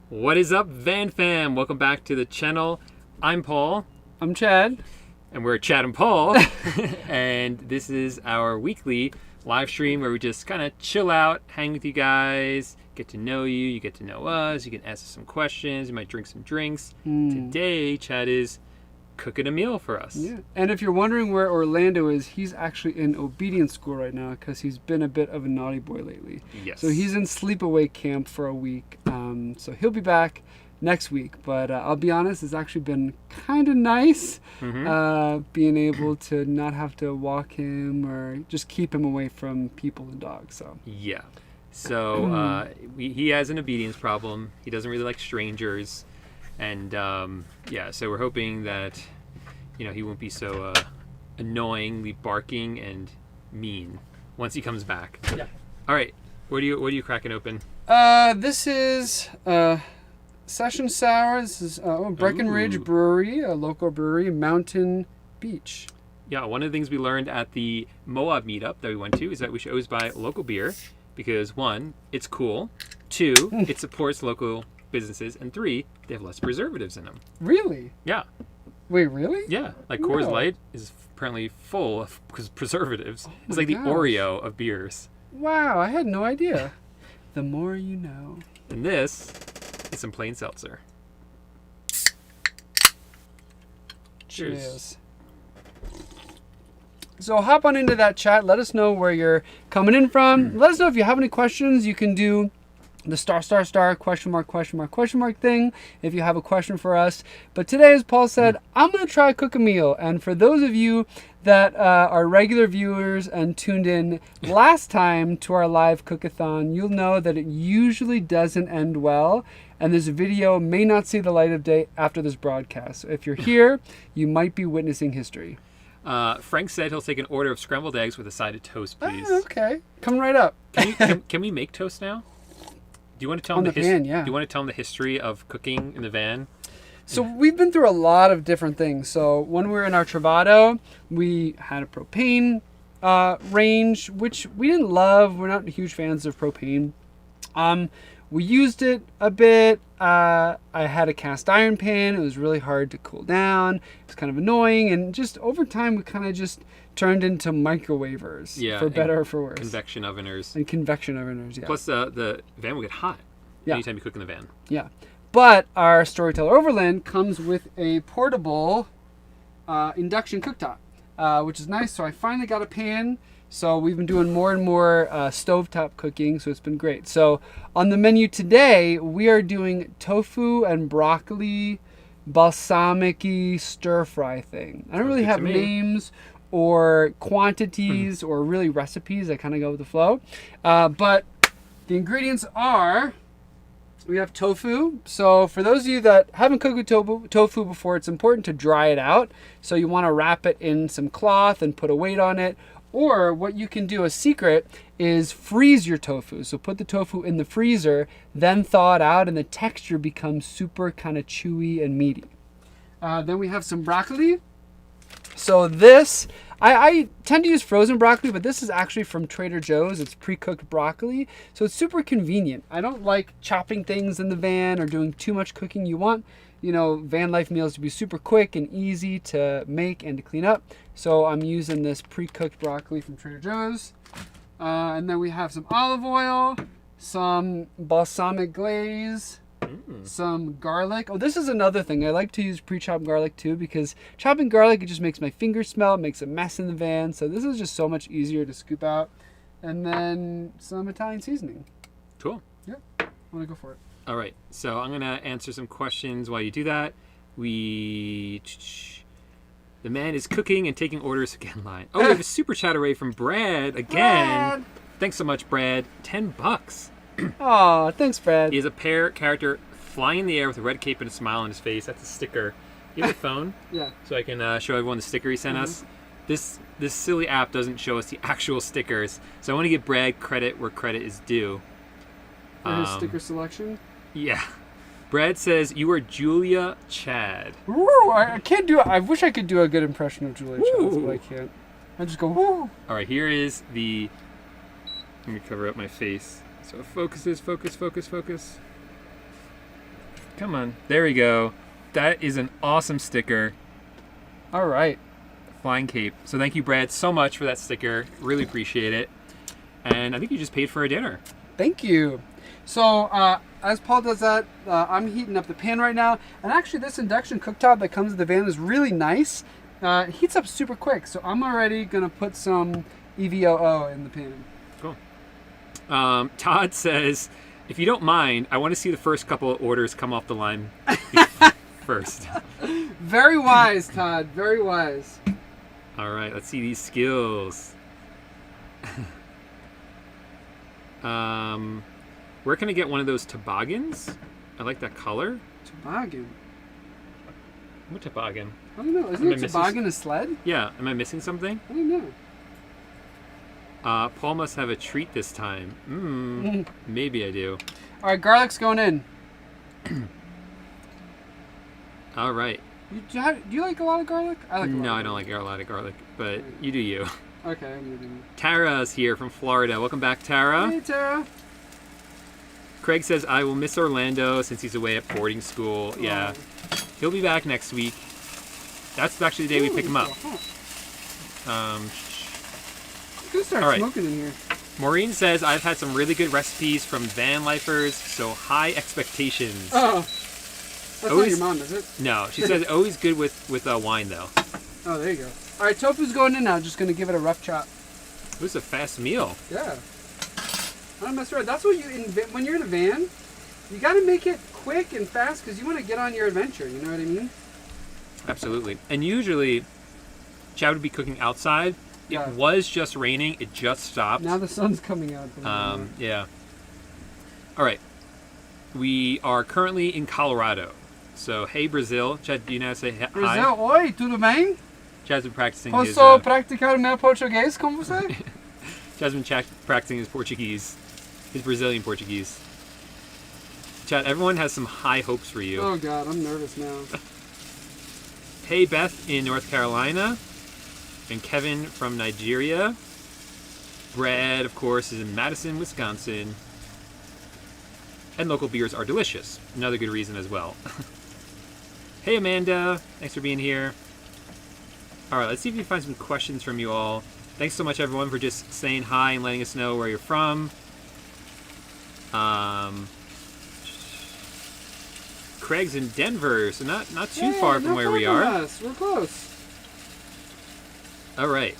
What is up, Van Fam? Welcome back to the channel. I'm Paul. I'm Chad. And we're Chad and Paul. And this is our weekly live stream where we just kind of chill out, hang with you guys, get to know you, you get to know us, you can ask us some questions, you might drink some drinks. Today, Chad is cooking a meal for us. Yeah. And if you're wondering where Orlando is, he's actually in obedience school right now because he's been a bit of a naughty boy lately. Yes. So he's in sleepaway camp for a week. So he'll be back next week. But I'll be honest, it's actually been kind of nice being able to not have to walk him or just keep him away from people and dogs. So yeah. So he has an obedience problem. He doesn't really like strangers. And yeah, so we're hoping that, he won't be so annoyingly barking and mean once he comes back. Yeah. All right. What are you cracking open? This is Session Sour. This is Breckenridge Brewery, a local brewery, Mountain Beach. Yeah, one of the things we learned at the Moab meetup that we went to is that we should always buy local beer because, one, it's cool. Two, it supports local businesses, and three, they have less preservatives in them. Really? Yeah. Wait, really? Yeah, like Coors Light is apparently full of preservatives. It's like gosh. the Oreo of beers. Wow, I had no idea. The more you know. And this is some plain seltzer. Cheers. So hop on into that chat. Let us know where you're coming in from. Let us know if you have any questions. You can do the question mark thing if you have a question for us. But today, as Paul said, I'm going to try to cook a meal. And for those of you that are regular viewers and tuned in last time to our live cook-a-thon, you'll know that it usually doesn't end well. And this video may not see the light of day after this broadcast. So if you're here, you might be witnessing history. Frank said he'll take an order of scrambled eggs with a side of toast, please. Okay, coming right up. Can we make toast now? Do you want to tell him the van? Yeah. Do you want to tell him the history of cooking in the van? So we've been through a lot of different things. So when we were in our Travado, we had a propane range, which we didn't love. We're not huge fans of propane. We used it a bit. I had a cast iron pan. It was really hard to cool down. It was kind of annoying. And just over time, we kind of just turned into microwavers, for better or for worse. Convection oveners. And convection oveners, yeah. Plus, the van will get hot anytime you cook in the van. Yeah. But our Storyteller Overland comes with a portable induction cooktop, which is nice. So I finally got a pan. So we've been doing more and more stovetop cooking, so it's been great. So on the menu today, we are doing tofu and broccoli balsamic-y stir-fry thing. I don't really have names or quantities or really recipes. I kind of go with the flow. But the ingredients are, we have tofu. So for those of you that haven't cooked with tofu before, it's important to dry it out. So you want to wrap it in some cloth and put a weight on it. Or what you can do, a secret, is freeze your tofu. So put the tofu in the freezer, then thaw it out, and the texture becomes super kind of chewy and meaty. Then we have some broccoli. So this, I tend to use frozen broccoli, but this is actually from Trader Joe's. It's pre-cooked broccoli, so it's super convenient. I don't like chopping things in the van or doing too much cooking. You want, van life meals to be super quick and easy to make and to clean up. So I'm using this pre-cooked broccoli from Trader Joe's. And then we have some olive oil, some balsamic glaze, some garlic. Oh, this is another thing. I like to use pre-chopped garlic too because chopping garlic, it just makes my fingers smell. It makes a mess in the van. So this is just so much easier to scoop out. And then some Italian seasoning. Cool. Yeah, I want to go for it. All right, so I'm going to answer some questions while you do that. The man is cooking and taking orders again line. Oh, we have a super chat array from Brad again. Thanks so much, Brad. $10. Oh, thanks, Brad. He has a character flying in the air with a red cape and a smile on his face. That's a sticker. You have a phone? Yeah. So I can show everyone the sticker he sent us. This silly app doesn't show us the actual stickers. So I want to give Brad credit where credit is due. For his sticker selection? Yeah. Brad says, you are Julia Chad. Woo! I can't do it. I wish I could do a good impression of Julia Chad, but I can't. I just go, woo! All right, here is the... Let me cover up my face. So it focuses, focus. Come on. There we go. That is an awesome sticker. All right. Flying cape. So thank you, Brad, so much for that sticker. Really appreciate it. And I think you just paid for a dinner. Thank you. So as Paul does that, I'm heating up the pan right now. And actually, this induction cooktop that comes with the van is really nice. It heats up super quick. So I'm already going to put some EVOO in the pan. Cool. Todd says, if you don't mind, I want to see the first couple of orders come off the line first. Very wise, Todd. Very wise. All right, let's see these skills. Where can I get one of those toboggans? I like that color. Toboggan. What toboggan? I don't know. Isn't a toboggan a sled? Yeah. Am I missing something? I don't know. Paul must have a treat this time. Maybe I do. All right, garlic's going in. All right. Do you like a lot of garlic? I like a lot. No, I don't like a lot of garlic, but you do you. Okay, I'm gonna do Tara's here from Florida. Welcome back, Tara. Hey, Tara. Craig says, I will miss Orlando since he's away at boarding school. Oh. Yeah. He'll be back next week. That's actually the day we pick him up. I'm gonna start all right. smoking in here. Maureen says, I've had some really good recipes from van lifers, so high expectations. Oh. That's not your mom, is it? No, she says always good with wine, though. Oh, there you go. All right, tofu's going in now. Just going to give it a rough chop. It was a fast meal. Yeah. I don't mess around. That's what when you're in a van, you got to make it quick and fast because you want to get on your adventure. You know what I mean? Absolutely. And usually, Chad would be cooking outside. Yeah. It was just raining. It just stopped. Now the sun's coming out. Yeah. All right. We are currently in Colorado. So, hey, Brazil. Chad, do you know how to say hi? Brazil, oi, tudo bem? Chad's been practicing Posso praticar meu português com você? Chad's been practicing his Portuguese, his Brazilian Portuguese. Chad, everyone has some high hopes for you. Oh, God, I'm nervous now. Hey, Beth in North Carolina. And Kevin from Nigeria. Brad, of course, is in Madison, Wisconsin. And local beers are delicious. Another good reason as well. Hey, Amanda. Thanks for being here. All right, let's see if we can find some questions from you all. Thanks so much, everyone, for just saying hi and letting us know where you're from. Craig's in Denver, so not too far from where we are. Us. We're close. All right.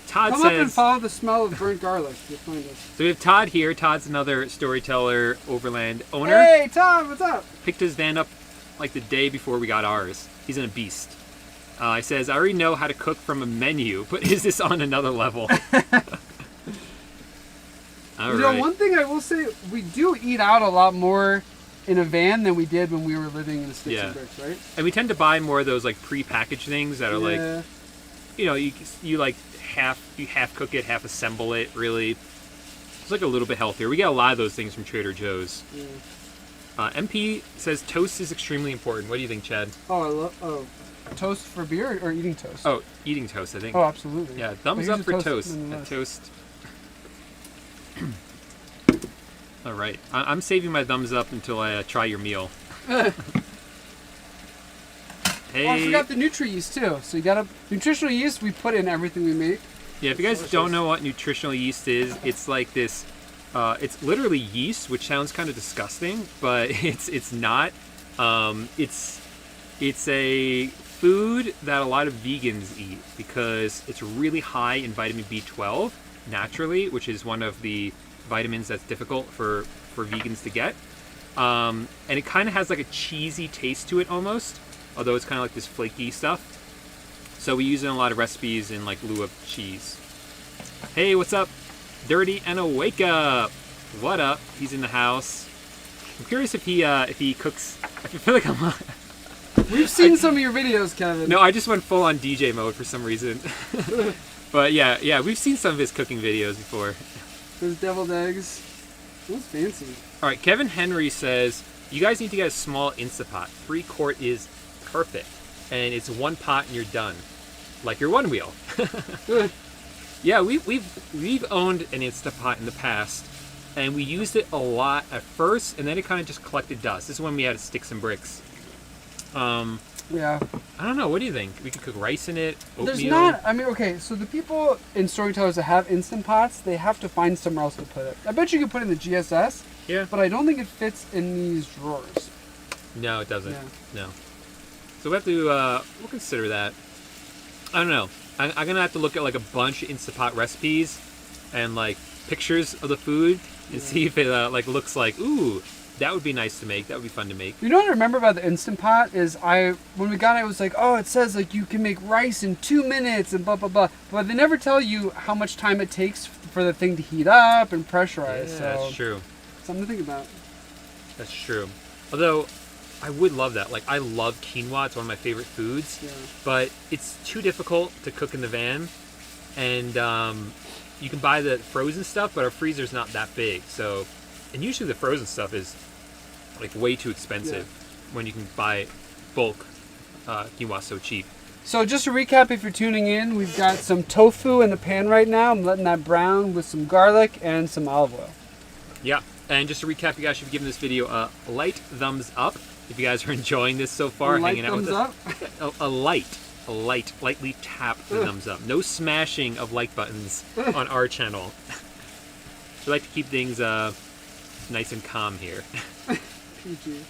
Todd Come says, up and follow the smell of burnt garlic. You'll find us. So we have Todd here. Todd's another Storyteller Overland owner. Hey, Todd, what's up? Picked his van up like the day before we got ours. He's in a beast. He says, I already know how to cook from a menu, but is this on another level? All right. One thing I will say, we do eat out a lot more in a van than we did when we were living in the sticks and bricks, right? And we tend to buy more of those like pre-packaged things that are like, you know, you like half cook it, half assemble it. Really, it's like a little bit healthier. We get a lot of those things from Trader Joe's. Yeah. MP says toast is extremely important. What do you think, Chad? Oh, toast for beer or eating toast? Oh, eating toast, I think. Oh, absolutely. Yeah, thumbs up for toast. Toast. All right, I'm saving my thumbs up until I try your meal. Hey. Oh, I forgot the Nutri-Yeast too. So you got nutritional yeast. We put in everything we make. Yeah, if you guys don't know what nutritional yeast is, it's like this. It's literally yeast, which sounds kind of disgusting, but it's not. It's a food that a lot of vegans eat because it's really high in vitamin B12 naturally, which is one of the vitamins that's difficult for vegans to get. And it kind of has like a cheesy taste to it almost, although it's kind of like this flaky stuff. So we use it in a lot of recipes in like lieu of cheese. Hey, what's up? Dirty and a Wake Up. What up? He's in the house. I'm curious if he cooks. I feel like I'm. We've seen some of your videos, Kevin. No, I just went full on DJ mode for some reason. But yeah, we've seen some of his cooking videos before. Those deviled eggs. That's fancy. All right, Kevin Henry says, you guys need to get a small Instapot. 3-quart is perfect. And it's one pot and you're done. Like your one wheel. Yeah, we've owned an Instapot in the past. and we used it a lot at first, and then it kind of just collected dust. This is when we had sticks and bricks. Yeah. I don't know. What do you think? We could cook rice in it. Oatmeal. There's not. I mean, okay. So the people in Storytellers that have Instant Pots, they have to find somewhere else to put it. I bet you could put it in the GSS. Yeah. But I don't think it fits in these drawers. No, it doesn't. Yeah. No. So we have to. We'll consider that. I don't know. I'm gonna have to look at like a bunch of Instant Pot recipes, and like pictures of the food, and see if it like looks like ooh. That would be nice to make. That would be fun to make. You know what I remember about the Instant Pot is when we got it, it was like, oh, it says like you can make rice in 2 minutes and blah blah blah, but they never tell you how much time it takes for the thing to heat up and pressurize. Yeah, so that's true. Something to think about. That's true. Although, I would love that. Like, I love quinoa. It's one of my favorite foods. Yeah. But it's too difficult to cook in the van, and you can buy the frozen stuff, but our freezer's not that big. So, and usually the frozen stuff is like way too expensive when you can buy bulk quinoa so cheap. So just to recap, if you're tuning in, we've got some tofu in the pan right now. I'm letting that brown with some garlic and some olive oil. Yeah, and just to recap, you guys should be giving this video a light thumbs up if you guys are enjoying this so far, hanging out with us. A lightly tap the thumbs up. No smashing of like buttons on our channel. We like to keep things nice and calm here. PG.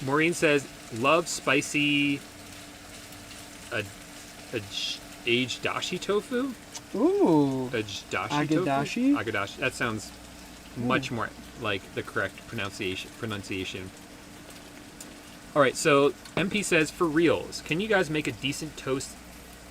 Maureen says, love spicy aged dashi tofu. Ooh. Aged Agadashi? tofu? Agadashi. That sounds much more like the correct pronunciation. All right, so MP says, for reals, can you guys make a decent toast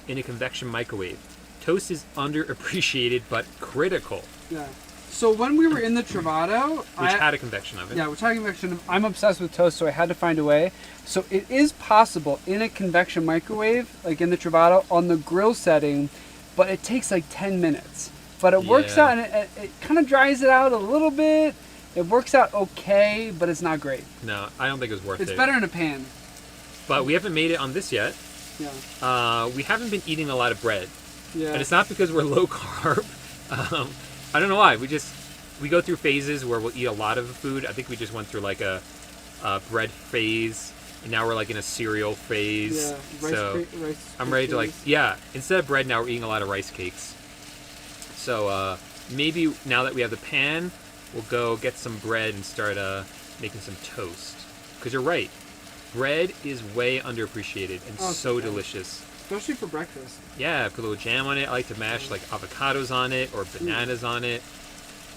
in a convection microwave? Toast is underappreciated but critical. Yeah. So when we were in the Travato, Which had a convection oven. Yeah, which had a convection oven. I'm obsessed with toast, so I had to find a way. So it is possible in a convection microwave, like in the Travato, on the grill setting, but it takes like 10 minutes. But it works out, and it kind of dries it out a little bit. It works out okay, but it's not great. No, I don't think it was worth it. It's better in a pan. But we haven't made it on this yet. Yeah. We haven't been eating a lot of bread. Yeah. And it's not because we're low carb. I don't know why. We go through phases where we'll eat a lot of the food. I think we just went through like a bread phase, and now we're like in a cereal phase. Yeah, rice I'm ready to instead of bread, now we're eating a lot of rice cakes. So maybe now that we have the pan, we'll go get some bread and start making some toast. Because you're right, bread is way underappreciated and so delicious. Especially for breakfast. Yeah, put a little jam on it. I like to mash like avocados on it or bananas on it.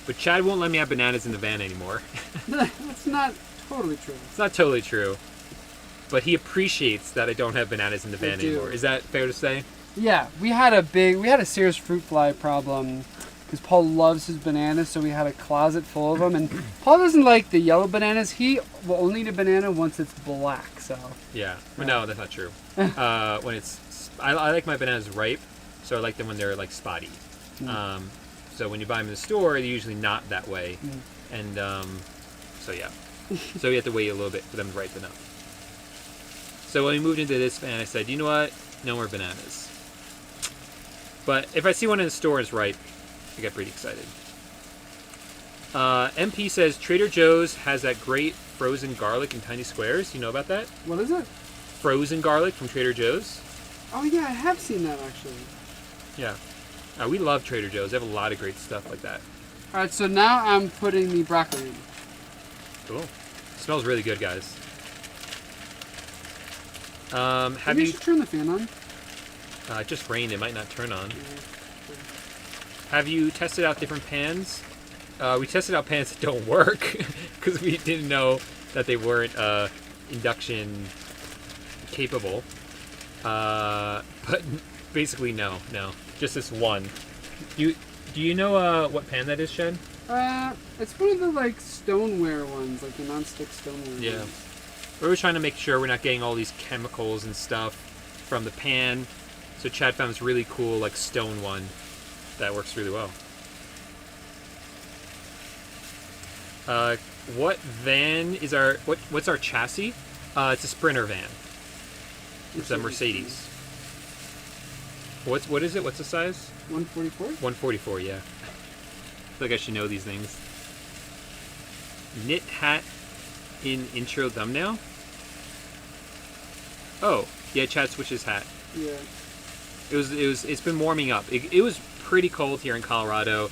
But Chad won't let me have bananas in the van anymore. That's not totally true. It's not totally true. But he appreciates that I don't have bananas in the van anymore. Is that fair to say? Yeah, we had a serious fruit fly problem because Paul loves his bananas, so we had a closet full of them. And Paul doesn't like the yellow bananas. He will only eat a banana once it's black. So. Yeah. Well, no, that's not true. When it's I like my bananas ripe, so I like them when they're like spotty. So when you buy them in the store, they're usually not that way, and so yeah, so you have to wait a little bit for them to ripen up. So when we moved into this van, I said, you know what, no more bananas. But if I see one in the store is ripe, I get pretty excited. MP says Trader Joe's has that great frozen garlic in tiny squares. You know about that? What is it? Frozen garlic from Trader Joe's. Oh yeah, I have seen that actually. Yeah. We love Trader Joe's. They have a lot of great stuff like that. All right, so now I'm putting the broccoli in. Cool. It smells really good, guys. Maybe you should turn the fan on. It just rained. It might not turn on. Have you tested out different pans? We tested out pans that don't work because we didn't know that they weren't induction capable. But basically, no. Just this one. Do you know what pan that is, Shed? It's one of the like stoneware ones, like the non-stick stoneware. Yeah. ones. We're trying to make sure we're not getting all these chemicals and stuff from the pan. So Chad found this really cool like stone one that works really well. What van is what's our chassis? It's a Sprinter van. It's a Mercedes. What is it? What's the size? 144. 144. Yeah. I feel like I should know these things. Knit hat in intro thumbnail. Oh, yeah. Chad switches hat. Yeah. It's been warming up. It was pretty cold here in Colorado.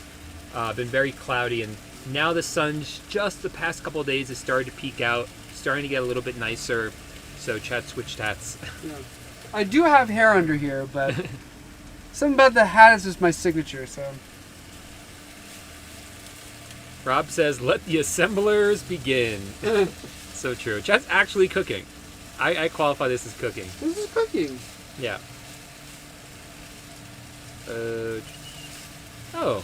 Been very cloudy, and now the sun's just the past couple of days has started to peek out, starting to get a little bit nicer. So Chad switched hats. Yeah. I do have hair under here, but something about the hat is just my signature. So. Rob says, "Let the assemblers begin." So true. Chad's actually cooking. I qualify this as cooking. This is cooking. Yeah. Oh.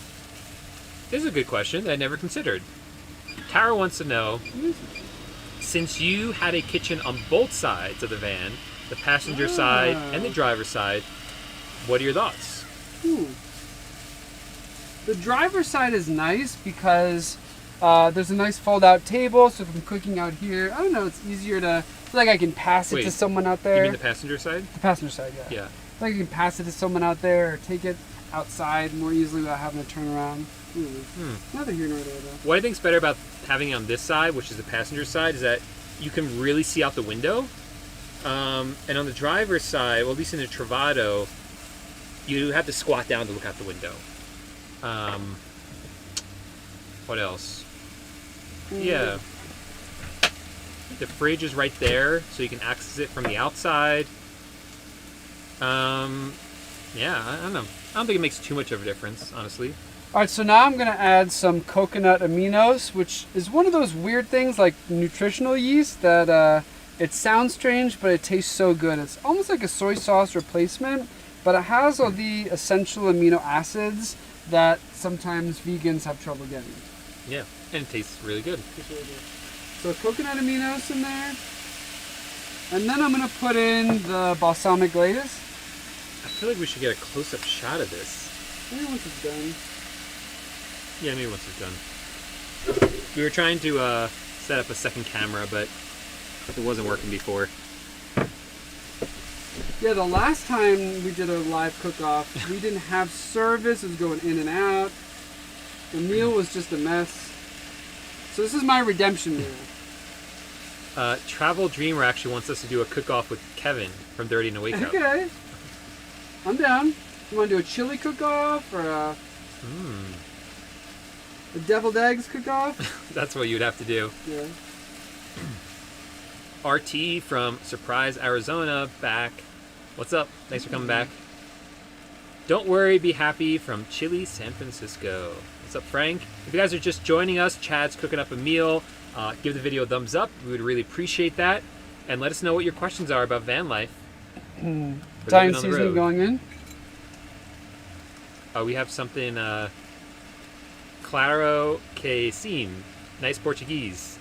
This is a good question that I never considered. Tara wants to know, since you had a kitchen on both sides of the van, the passenger side and the driver's side, what are your thoughts? The driver's side is nice because there's a nice fold-out table, so if I'm cooking out here, I don't know, it's easier to... I feel like I can pass it to someone out there. You mean the passenger side? The passenger side, yeah. Yeah. I feel like I can pass it to someone out there or take it outside more easily without having to turn around. Neither here nor there, though. What I think's better about having it on this side, which is the passenger side, is that you can really see out the window. And on the driver's side, well, at least in the Travado, you have to squat down to look out the window. What else? Yeah. The fridge is right there, so you can access it from the outside. Yeah, I don't know. I don't think it makes too much of a difference, honestly. All right, so now I'm going to add some coconut aminos, which is one of those weird things like nutritional yeast that it sounds strange, but it tastes so good. It's almost like a soy sauce replacement, but it has all the essential amino acids that sometimes vegans have trouble getting. Yeah, and it tastes really good. So coconut aminos in there. And then I'm going to put in the balsamic glaze. I feel like we should get a close-up shot of this. Maybe once it's done. Yeah, maybe once it's done. We were trying to set up a second camera, but it wasn't working before. Yeah, the last time we did a live cook-off, we didn't have service. It was going in and out. The meal was just a mess. So this is my redemption meal. Travel Dreamer actually wants us to do a cook-off with Kevin from Dirty and Wake Up. Okay. I'm down. You want to do a chili cook-off or a deviled eggs cook-off? That's what you'd have to do. Yeah. RT from Surprise, Arizona, back. What's up? Thanks for coming back. Don't worry, be happy from Chile, San Francisco. What's up, Frank? If you guys are just joining us, Chad's cooking up a meal. Give the video a thumbs up. We would really appreciate that. And let us know what your questions are about van life. Italian seasoning going in. We have something, Claro que sim. Nice Portuguese.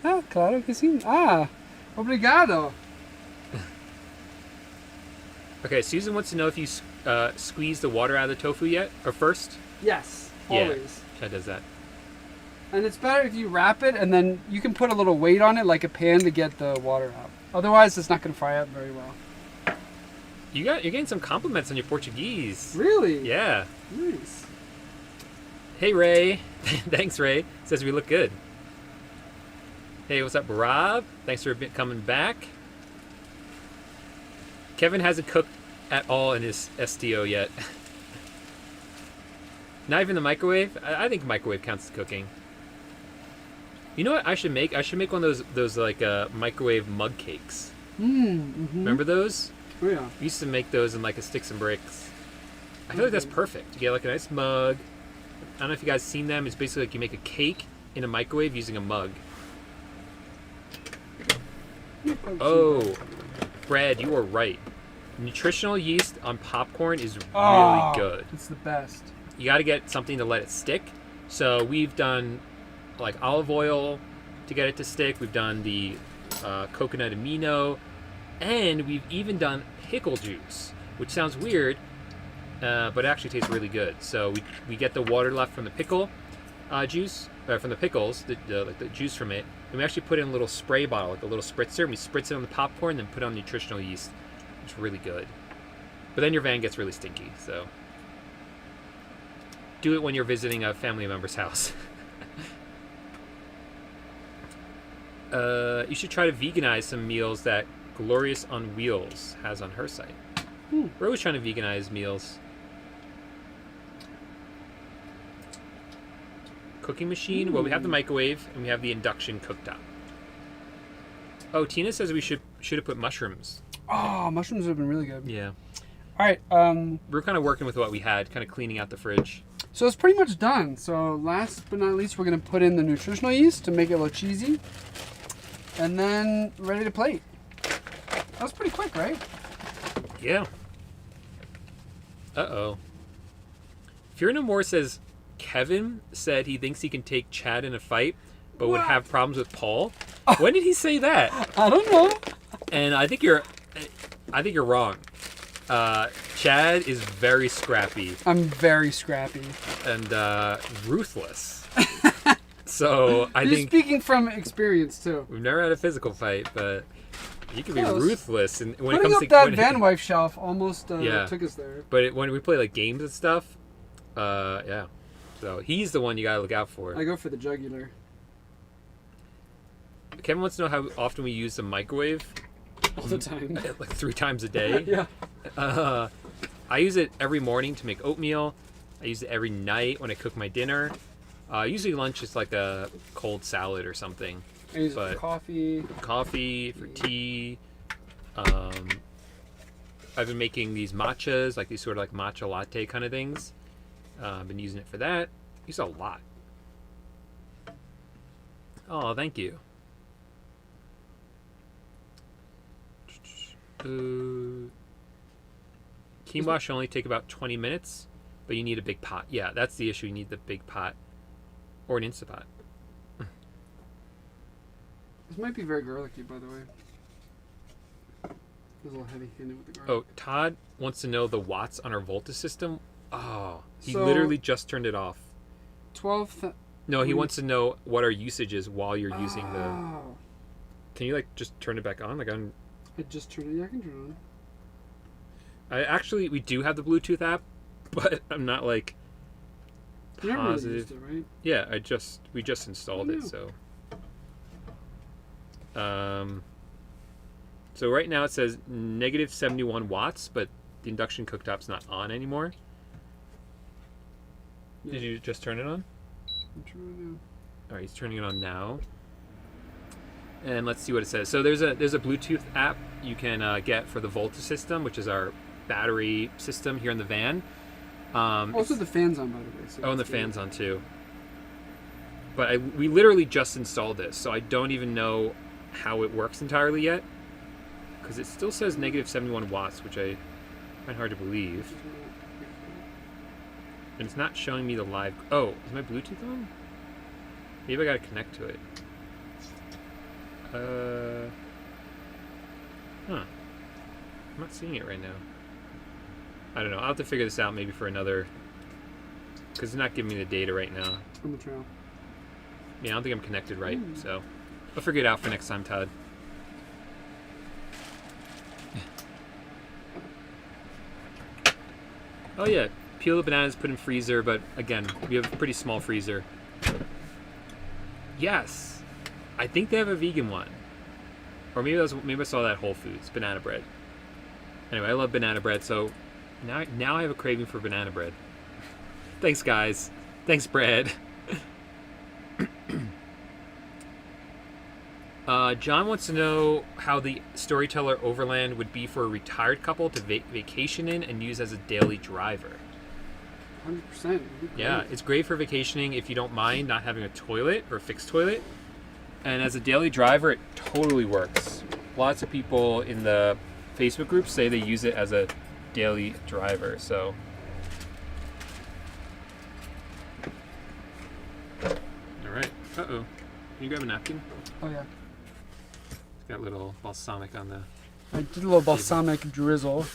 Ah, claro que sim. Ah, obrigado. Okay, Susan wants to know if you squeeze the water out of the tofu yet, or first? Yes, always. Yeah, Chad does that. And it's better if you wrap it and then you can put a little weight on it like a pan to get the water out. Otherwise, it's not going to fry up very well. You're getting some compliments on your Portuguese. Really? Yeah. Nice. Hey, Ray. Thanks, Ray. Says we look good. Hey, what's up, Rob? Thanks for coming back. Kevin hasn't cooked at all in his STO yet. Not even the microwave? I think microwave counts as cooking. You know what I should make? I should make one of those like microwave mug cakes. Remember those? Oh, yeah. We used to make those in like a sticks and bricks. I feel like that's perfect. You get like a nice mug. I don't know if you guys seen them. It's basically like you make a cake in a microwave using a mug. Oh, Brad, you are right. Nutritional yeast on popcorn is really good. It's the best. You got to get something to let it stick. So we've done like olive oil to get it to stick. We've done the coconut amino, and we've even done pickle juice, which sounds weird, but it actually tastes really good. So we get the water left from the pickle juice, from the pickles, the juice from it, and we actually put it in a little spray bottle, like a little spritzer, and we spritz it on the popcorn, then put on nutritional yeast. It's really good. But then your van gets really stinky, so do it when you're visiting a family member's house. You should try to veganize some meals that Glorious on Wheels has on her site. We're always trying to veganize meals. Cooking machine. Well, we have the microwave and we have the induction cooktop. Oh, Tina says we should have put mushrooms. Oh, mushrooms have been really good. Yeah. All right. We're kind of working with what we had, kind of cleaning out the fridge. So it's pretty much done. So last but not least, we're going to put in the nutritional yeast to make it look cheesy. And then ready to plate. That was pretty quick, right? Yeah. Uh-oh. Fear No More says, Kevin said he thinks he can take Chad in a fight, but would have problems with Paul. When did he say that? I don't know. And I think you're wrong. Chad is very scrappy. I'm very scrappy. And ruthless. So I You're think speaking from experience too. we've never had a physical fight, but you can be Close. ruthless. And when Putting it up comes that to van wife shelf almost Yeah. took us there. but when we play like games and stuff, yeah. So he's the one you gotta look out for. I go for the jugular. Kevin wants to know how often we use the microwave. All the time. Like 3 times a day. Yeah. I use it every morning to make oatmeal. I use it every night when I cook my dinner. Usually lunch is like a cold salad or something. I use it But- for coffee. Coffee, for tea. I've been making these matchas, like these sort of like matcha latte kind of things. I've been using it for that. Use it a lot. Oh, thank you. Quinoa should only take about 20 minutes, but you need a big pot. Yeah, that's the issue. You need the big pot or an Instapot. This might be very garlicky, by the way. It's a little heavy-handed with the garlic. Oh, Todd wants to know the watts on our Volta system. Oh, he So- literally just turned it off. 12. No, he wants to know what our usage is while you're using the... Oh. Can you, like, just turn it back on? Like, I just turned it. Yeah, I can turn it on. we do have the Bluetooth app, but I'm not, like, You never really positive. used it, right? Yeah, we just installed Oh, it, no. so... So right now it says negative 71 watts, but the induction cooktop's not on anymore. Yeah. Did you just turn it on? I'm turning it on. All right, he's turning it on now. And let's see what it says. So there's a Bluetooth app you can get for the Volta system, which is our battery system here in the van. Also, the fan's on, by the way. So Oh, and the it's good. fan's on too. But we literally just installed this, so I don't even know how it works entirely yet. Because it still says negative 71 watts, which I find hard to believe. And it's not showing me the live... Oh, is my Bluetooth on? Maybe I gotta connect to it. Huh. I'm not seeing it right now. I don't know. I'll have to figure this out maybe for another... Because it's not giving me the data right now. On the trail. Yeah, I don't think I'm connected right, so... I'll figure it out for next time, Todd. Oh yeah, peel the bananas, put in freezer, but again, we have a pretty small freezer. Yes, I think they have a vegan one, or maybe I saw that at Whole Foods banana bread. Anyway, I love banana bread, so now I have a craving for banana bread. Thanks, guys. Thanks, Brad. John wants to know how the Storyteller Overland would be for a retired couple to vacation in and use as a daily driver. 100%. Yeah, it's great for vacationing if you don't mind not having a toilet or a fixed toilet. And as a daily driver, it totally works. Lots of people in the Facebook group say they use it as a daily driver, so... Alright. Uh-oh. Can you grab a napkin? Oh, yeah. It's got a little balsamic on the... I did a little balsamic drizzle.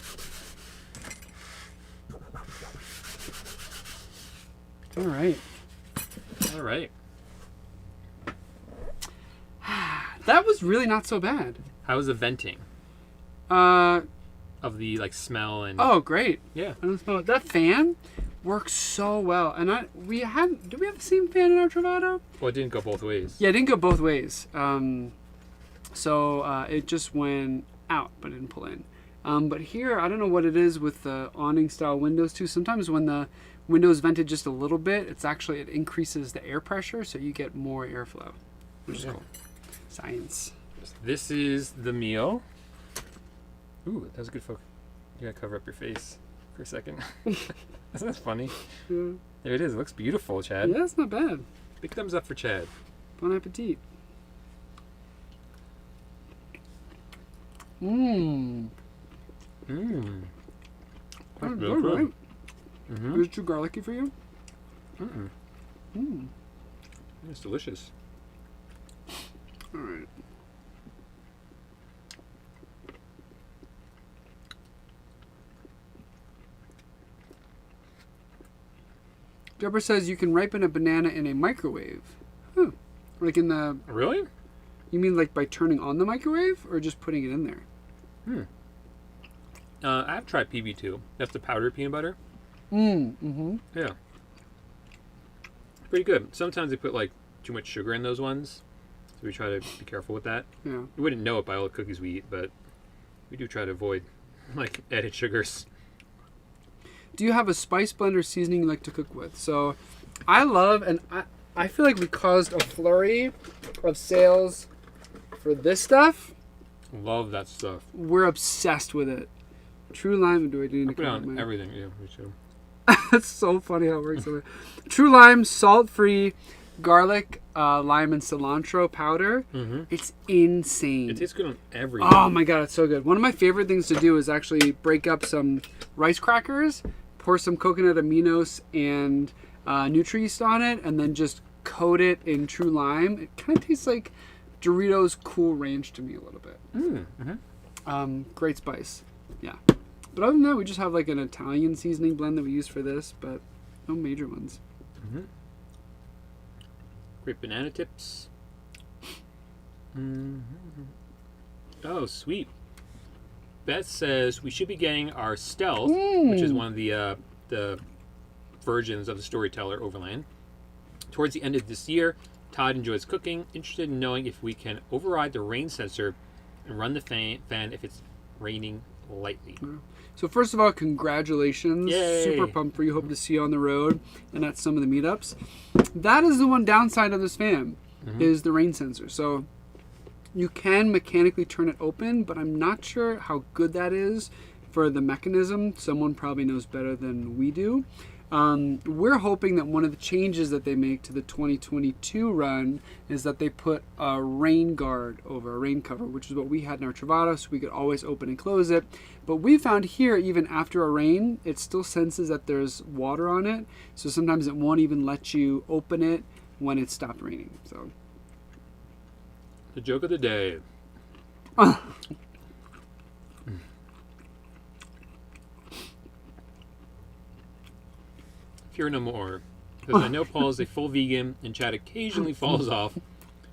All right. All right. That was really not so bad. How was the venting? of the like smell and. Oh, great. Yeah. I don't smell it. That fan works so well. And did we have the same fan in our Travato? Well, it didn't go both ways. Yeah, it didn't go both ways. So it just went out, but it didn't pull in. But here, I don't know what it is with the awning style windows too. Sometimes when the window is vented just a little bit, it increases the air pressure, so you get more airflow, which is cool. Science. This is the meal. Ooh, that was a good focus. You gotta cover up your face for a second. Isn't that funny? Yeah. There it is. It looks beautiful, Chad. Yeah, it's not bad. Big thumbs up for Chad. Bon appetit. Mmm. Mmm. That's real good, good. right? Mm-hmm. Is it too garlicky for you? Mm-mm. Mmm. It's delicious. All right. Deborah says you can ripen a banana in a microwave. Huh. Like in the... Really? You mean like by turning on the microwave or just putting it in there? I've tried PB2. That's the powdered peanut butter. Mm-hmm. Yeah. Pretty good. Sometimes they put like too much sugar in those ones. So we try to be careful with that. Yeah. We wouldn't know it by all the cookies we eat, but we do try to avoid like added sugars. Do you have a spice blend or seasoning you like to cook with? So I love, and I feel like we caused a flurry of sales for this stuff. Love that stuff. We're obsessed with it. True lime. Do I need to Put it come on everything. Yeah, me too. That's so funny how it works. True lime, salt-free, garlic, lime, and cilantro powder. Mm-hmm. It's insane. It tastes good on everything. Oh my god, it's so good. One of my favorite things to do is actually break up some rice crackers, pour some coconut aminos and Nutri-Yeast on it, and then just coat it in true lime. It kind of tastes like Doritos Cool Ranch to me a little bit. Mm-hmm. Great spice. Yeah. But other than that, we just have like an Italian seasoning blend that we use for this, but no major ones. Mm-hmm. Great banana tips. Mm-hmm. Oh, sweet. Beth says we should be getting our Stealth, which is one of the versions of the Storyteller Overland, towards the end of this year. Todd enjoys cooking. Interested in knowing if we can override the rain sensor and run the fan if it's raining lightly. So first of all, congratulations. Yay. Super pumped for you. Hope to see you on the road and at some of the meetups. That is the one downside of this fan, is the rain sensor. So you can mechanically turn it open, but I'm not sure how good that is for the mechanism. Someone probably knows better than we do. We're hoping that one of the changes that they make to the 2022 run is that they put a rain guard over, a rain cover, which is what we had in our Travato, so we could always open and close it. But we found here, even after a rain, it still senses that there's water on it, so sometimes it won't even let you open it when it stopped raining. So The joke of the day. Fear no more. Because I know Paul is a full vegan and Chad occasionally falls off.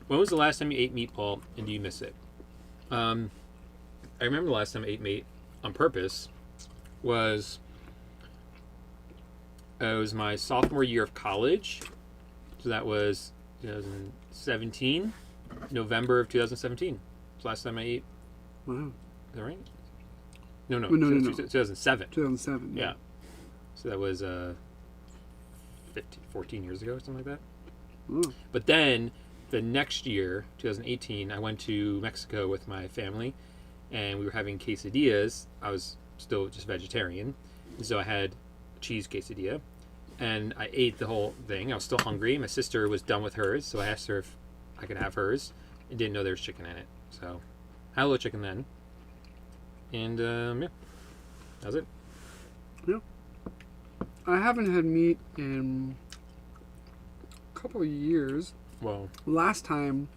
When was the last time you ate meat, Paul, and do you miss it? I remember the last time I ate meat on purpose was it was my sophomore year of college. So that was 2017, November of 2017. It's the last time I ate. wow. Is that right? No. No. 2007. 2007. Yeah. So that was 14 years ago, something like that. Oh. But then the next year, 2018, I went to Mexico with my family, and we were having quesadillas. I was still just vegetarian, and so I had a cheese quesadilla, and I ate the whole thing. I was still hungry. My sister was done with hers, so I asked her if I could have hers, and didn't know there was chicken in it. So I had a little chicken then, and yeah, that was it. Yeah. I haven't had meat in a couple of years. Well, Last time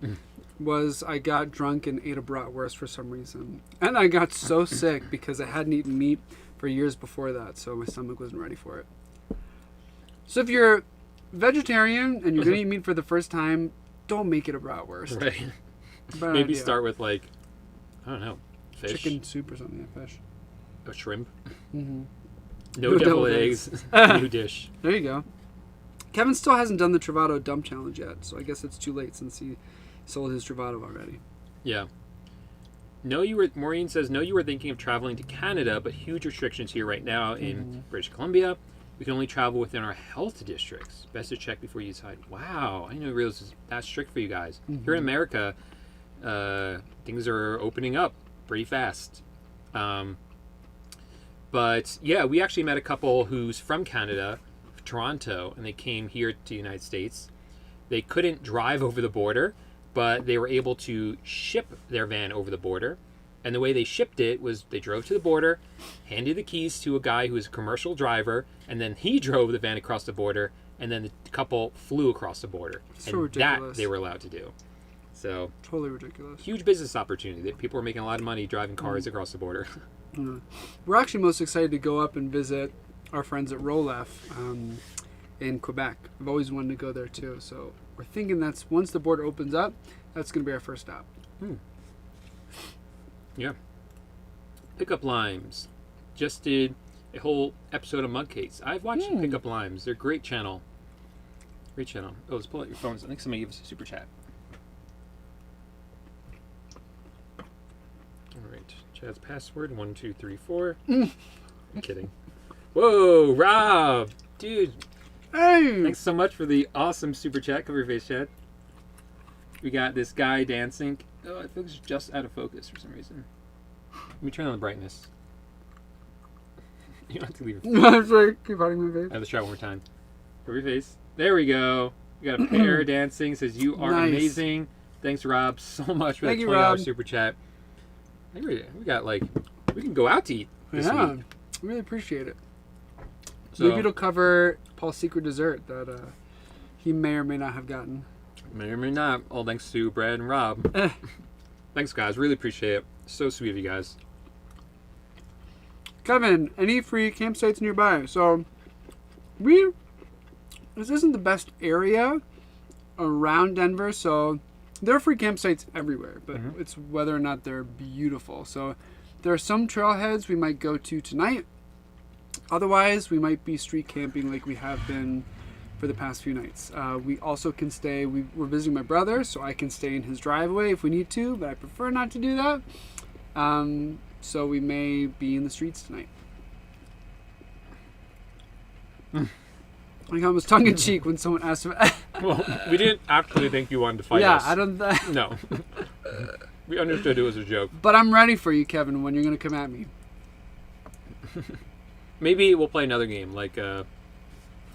was I got drunk and ate a bratwurst for some reason. And I got so sick because I hadn't eaten meat for years before that, so my stomach wasn't ready for it. So if you're vegetarian and you're going to eat meat for the first time, don't make it a bratwurst. right. Bad Maybe idea. start with, like, I don't know, fish. Chicken soup or something, fish. a shrimp. Mm-hmm. No deviled eggs. New dish. There you go. Kevin still hasn't done the Travato Dump Challenge yet, so I guess it's too late since he sold his Travato already. Yeah. Maureen says, no, you were thinking of traveling to Canada, but huge restrictions here right now in British Columbia. We can only travel within our health districts. Best to check before you decide. Wow, I didn't realize it was that strict for you guys. Here in America, things are opening up pretty fast. But yeah, we actually met a couple who's from Canada, Toronto, and they came here to the United States. They couldn't drive over the border, but they were able to ship their van over the border. And the way they shipped it was they drove to the border, handed the keys to a guy who was a commercial driver, and then he drove the van across the border, and then the couple flew across the border. So and ridiculous. that they were allowed to do. So Totally ridiculous. huge business opportunity. That people were making a lot of money driving cars across the border. We're actually most excited to go up and visit our friends at Rolef in Quebec. I've always wanted to go there too, so we're thinking that's once the border opens up, that's going to be our first stop. Yeah. Pickup Limes. Just did a whole episode of Mug Cakes. I've watched Pickup Limes. They're a great channel. Great channel. Oh, let's pull out your phones. I think somebody gave us a super chat. All right. Chad's password 1234. I'm kidding. Whoa, Rob, dude. Hey! Thanks so much for the awesome super chat. Cover your face, Chad. We got this guy dancing. Oh, I think it's just out of focus for some reason. Let me turn on the brightness. You don't have to leave your face. I'm sorry, keep hiding my face. Let's try one more time. Cover your face. There we go. We got a pair dancing. Says you are Nice. amazing. Thanks, Rob, so much for Thank that you, $20 Rob. super chat. I think we got we can go out to eat this Yeah, week. I really appreciate it. So, Maybe it'll cover Paul's secret dessert that he may or may not have gotten. may or may not. All thanks to Brad and Rob. Thanks, guys. Really appreciate it. So sweet of you guys. Kevin, any free campsites nearby? So, this isn't the best area around Denver, so there are free campsites everywhere, but it's whether or not they're beautiful. So, there are some trailheads we might go to tonight. Otherwise, we might be street camping like we have been for the past few nights. We also can stay, we're visiting my brother, so I can stay in his driveway if we need to, but I prefer not to do that. So we may be in the streets tonight. Like I was tongue-in-cheek when someone asked me. Well, we didn't actually think you wanted to fight Yeah, us. I don't. No. We understood it was a joke. But I'm ready for you, Kevin, when you're going to come at me. Maybe we'll play another game, like, I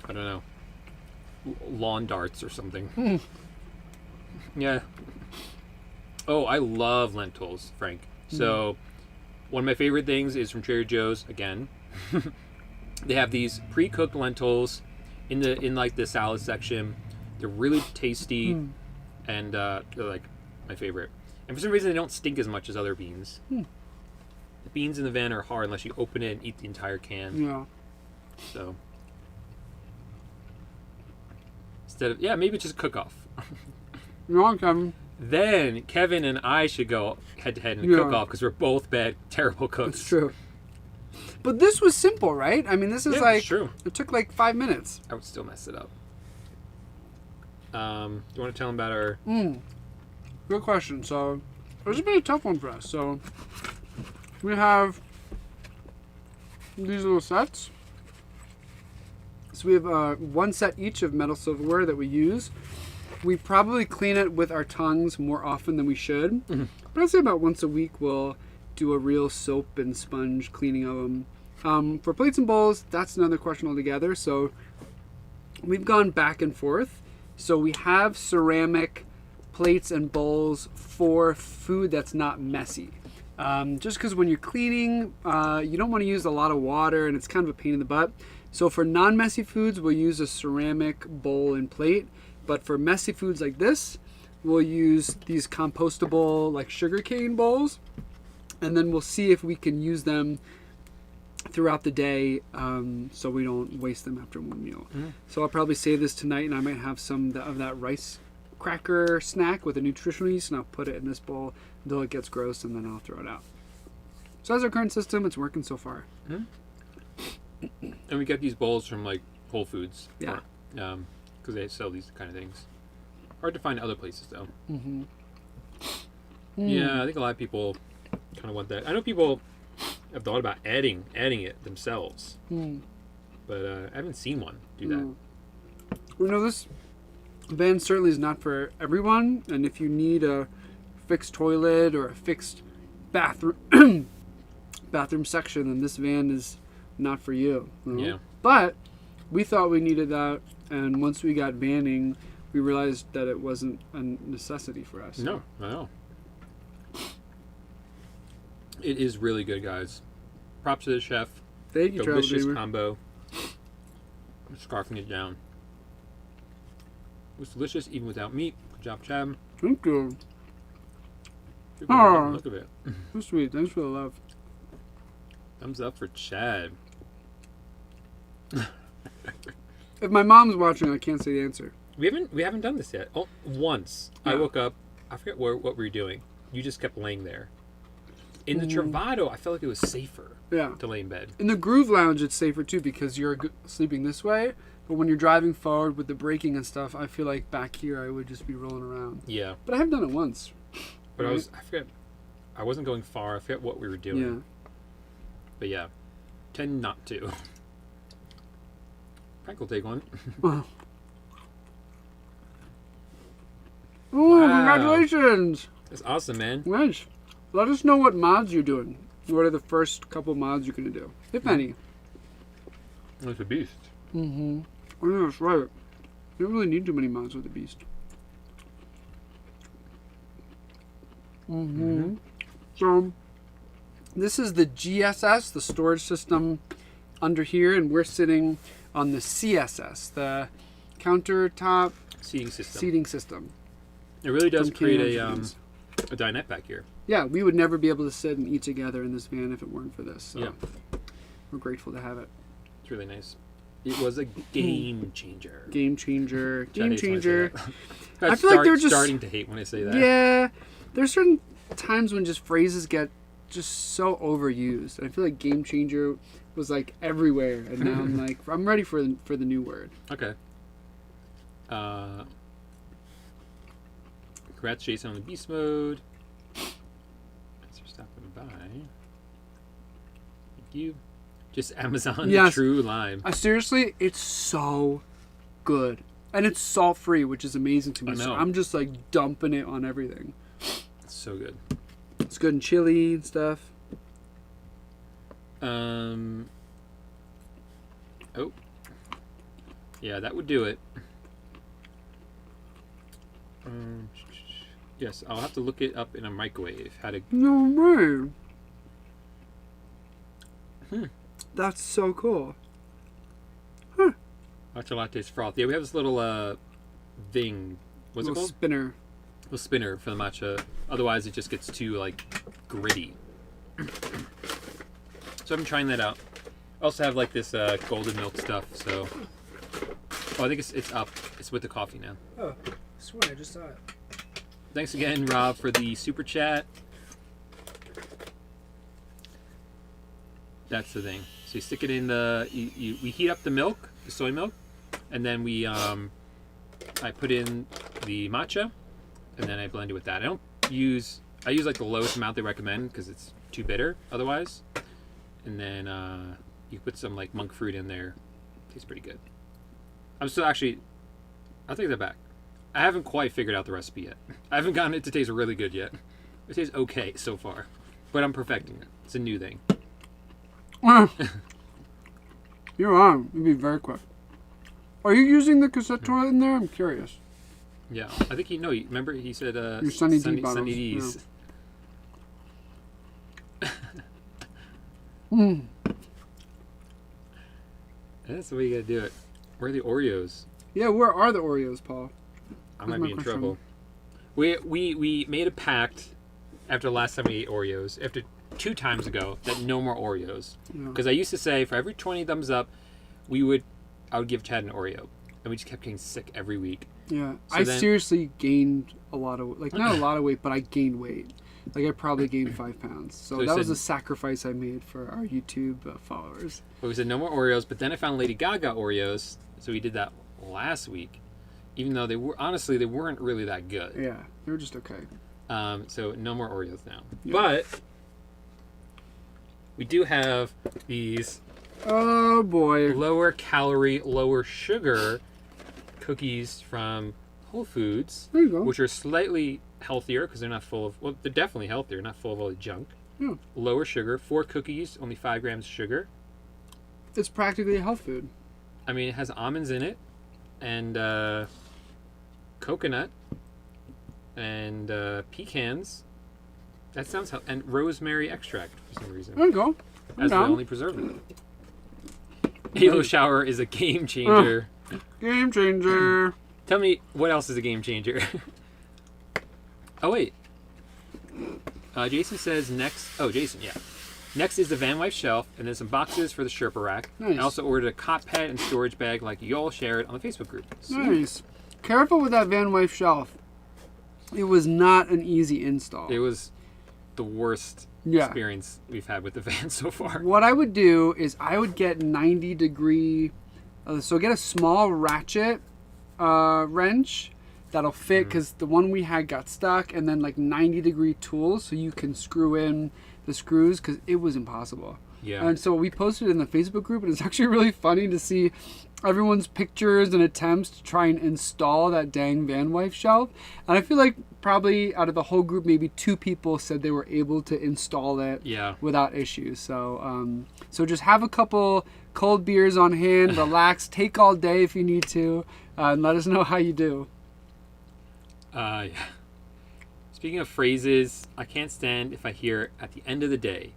don't know, lawn darts or something. Yeah. Oh, I love lentils, Frank. So, one of my favorite things is from Trader Joe's, again. They have these pre-cooked lentils in like the salad section. They're really tasty, and they're like my favorite. And for some reason, they don't stink as much as other beans. The beans in the van are hard unless you open it and eat the entire can. Yeah. So instead of maybe just cook off. You're on, Kevin. Then Kevin and I should go head to head in a cook off because we're both bad, terrible cooks. It's true. But this was simple, right? I mean, this is Yeah, it's true. It took like 5 minutes. I would still mess it up. Do you want to tell them about our? Good question. So, this has been a tough one for us. So, we have these little sets. So we have one set each of metal silverware that we use. We probably clean it with our tongues more often than we should. But I'd say about once a week we'll do a real soap and sponge cleaning of them. For plates and bowls, that's another question altogether. So we've gone back and forth. So we have ceramic plates and bowls for food that's not messy. Just because when you're cleaning, you don't want to use a lot of water and it's kind of a pain in the butt. So for non-messy foods, we'll use a ceramic bowl and plate. But for messy foods like this, we'll use these compostable like sugarcane bowls. And then we'll see if we can use them throughout the day so we don't waste them after one meal. So I'll probably save this tonight and I might have some of that rice cracker snack with a nutritional yeast and I'll put it in this bowl until it gets gross and then I'll throw it out. So that's our current system. It's working so far. And we get these bowls from like Whole Foods. Yeah. Because they sell these kind of things. Hard to find other places though. Mm-hmm. Yeah, I think a lot of people kind of want that. I know people have thought about adding it themselves, but I haven't seen one do that. Well, no, this van certainly is not for everyone, and if you need a fixed toilet or a fixed bathroom section, then this van is not for you. You know? Yeah. But we thought we needed that, and once we got vanning, we realized that it wasn't a necessity for us. No, I know. It is really good, guys. Props to the chef. Thank you, Delicious Travel Dreamer. combo. I'm scarfing it down. It was delicious even without meat. Good job, Chad. Thank you. Oh. Look at it. So sweet. Thanks for the love. Thumbs up for Chad. If my mom's watching, I can't say the answer. We haven't done this yet. Oh, once. Yeah. I woke up. I forget what we were doing. You just kept laying there. In the Travado, I felt like it was safer to lay in bed. In the Groove Lounge, it's safer too because you're sleeping this way. But when you're driving forward with the braking and stuff, I feel like back here I would just be rolling around. Yeah. But I have done it once. But I forget. I wasn't going far. I forget what we were doing. Yeah. But yeah, tend not to. Frank will take one. Oh, Wow. Congratulations! That's awesome, man. Nice. Let us know what mods you're doing. What are the first couple mods you're going to do? If any. It's a beast. Mm-hmm. Oh, yeah, that's right. You don't really need too many mods with the Beast. Mm-hmm. So, this is the GSS, the storage system under here, and we're sitting on the CSS, the countertop Seating system. It really does From create Canadians. a dinette back here. Yeah, we would never be able to sit and eat together in this van if it weren't for this. So Yeah. we're grateful to have it. It's really nice. It was a game changer. Game changer. Chad Game hates when I say changer. that. I feel like they're just starting to hate when I say that. Yeah, there's certain times when just phrases get just so overused. I feel like game changer was like everywhere, and now I'm like, I'm ready for the new word. Okay. Congrats, Jason, on the beast mode. Thanks for stopping by. Thank you. Just Amazon Yes. True Lime. Seriously, it's so good, and it's salt free, which is amazing to me. I know. So I'm just like dumping it on everything. It's so good. It's good in chili and stuff. Oh. Yeah, that would do it. Yes, I'll have to look it up in a microwave. How to... No way. That's so cool. Matcha latte's froth. Yeah, we have this little thing. What's it Little called? spinner. Little spinner for the matcha. Otherwise, it just gets too like gritty. So I've been trying that out. I also have like this golden milk stuff. So, I think it's up. It's with the coffee now. Oh, I swear I just saw it. Thanks again, Rob, for the super chat. That's the thing. So you stick it in the. We heat up the milk, the soy milk, and then I put in the matcha, and then I blend it with that. I use like the lowest amount they recommend because it's too bitter otherwise. And then you put some like monk fruit in there. Tastes pretty good. I'm still actually. I'll take that back. I haven't quite figured out the recipe yet. I haven't gotten it to taste really good yet. It tastes okay so far, but I'm perfecting it. It's a new thing. You're on. You'll be very quick. Are you using the cassette toilet in there? I'm curious. Yeah, I think remember he said Your Sunny D bottles. Sunny D's. Yeah. That's the way you gotta do it. Where are the Oreos? Yeah, where are the Oreos, Paul? I might be in trouble. We made a pact after the last time we ate Oreos, after 2 times ago, that no more Oreos. Because I used to say for every 20 thumbs up, I would give Chad an Oreo, and we just kept getting sick every week. Yeah, So I then- seriously gained a lot of not a lot of weight, but I gained weight. like I probably gained 5 pounds. So So that you was said- a sacrifice I made for our YouTube followers. But we said no more Oreos, but then I found Lady Gaga Oreos, so we did that last week. Even though they weren't really that good. Yeah, they were just okay. So no more Oreos now. Yeah. But we do have these Oh boy. lower calorie, lower sugar cookies from Whole Foods, There you go. which are slightly healthier because they're not full of, well, they're definitely healthier, not full of all the junk. Yeah. Lower sugar, 4 cookies, only 5 grams of sugar. It's practically a health food. I mean, it has almonds in it, and coconut, and pecans. That sounds and rosemary extract for some reason. There you go. I'm As the down. only preservative. Halo Shower is a game changer. Game changer. Tell me what else is a game changer. Oh wait. Jason says next. Oh, Jason, yeah. Next is the van life shelf, and then some boxes for the Sherpa rack. Nice. I also ordered a cot pad and storage bag, like you all shared on the Facebook group. Nice. Careful with that Van Wife shelf. It was not an easy install. It was the worst Yeah. experience we've had with the van so far. What I would do is I would get 90-degree, so get a small ratchet wrench that'll fit, because the one we had got stuck, and then like 90-degree tools so you can screw in the screws, because it was impossible. Yeah. And so we posted it in the Facebook group, and it's actually really funny to see everyone's pictures and attempts to try and install that dang Van Wife shelf. And I feel like probably out of the whole group, maybe 2 people said they were able to install it Yeah. without issues. So so just have a couple cold beers on hand, relax, take all day if you need to, and let us know how you do. Yeah. Speaking of phrases, I can't stand if I hear at the end of the day.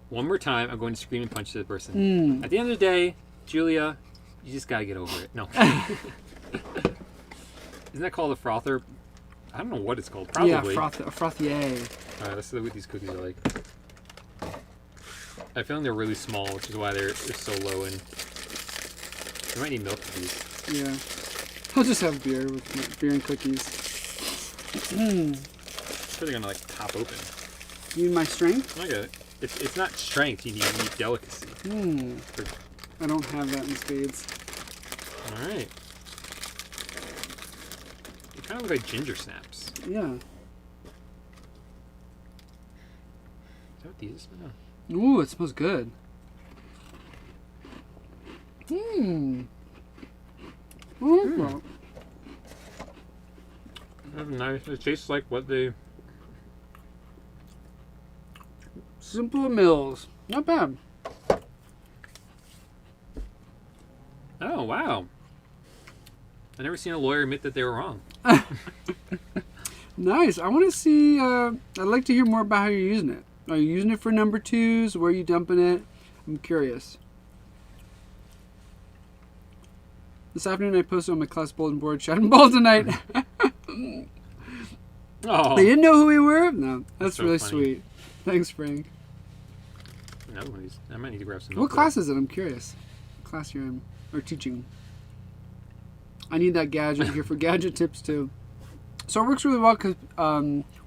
One more time, I'm going to scream and punch the person. At the end of the day, Julia, you just gotta get over it. No. Isn't that called a frother? I don't know what it's called. Probably. Yeah, frothier. All right, let's see what these cookies are like. I feel like they're really small, which is why they're so low, and I might need milk for these. Yeah. I'll just have beer with my beer and cookies. I'm sure they're gonna like pop open. You need my strength? I get it. It's not strength. You need delicacy. I don't have that in spades. All right. They kind of look like ginger snaps. Yeah. Is that what these smell? Ooh, it smells good. Oh, That's nice. It tastes like what they. Simple Mills. Not bad. Oh wow! I never seen a lawyer admit that they were wrong. Nice. I want to see. I'd like to hear more about how you're using it. Are you using it for number 2s? Where are you dumping it? I'm curious. This afternoon I posted on my class bulletin board, chatting ball tonight. Oh, They didn't know who we were? No. That's so really funny. sweet. Thanks, Frank. another one of these. I might need to grab some. What class is it? I'm curious. What class you're in? Or teaching? I need that gadget here for gadget tips too. So it works really well because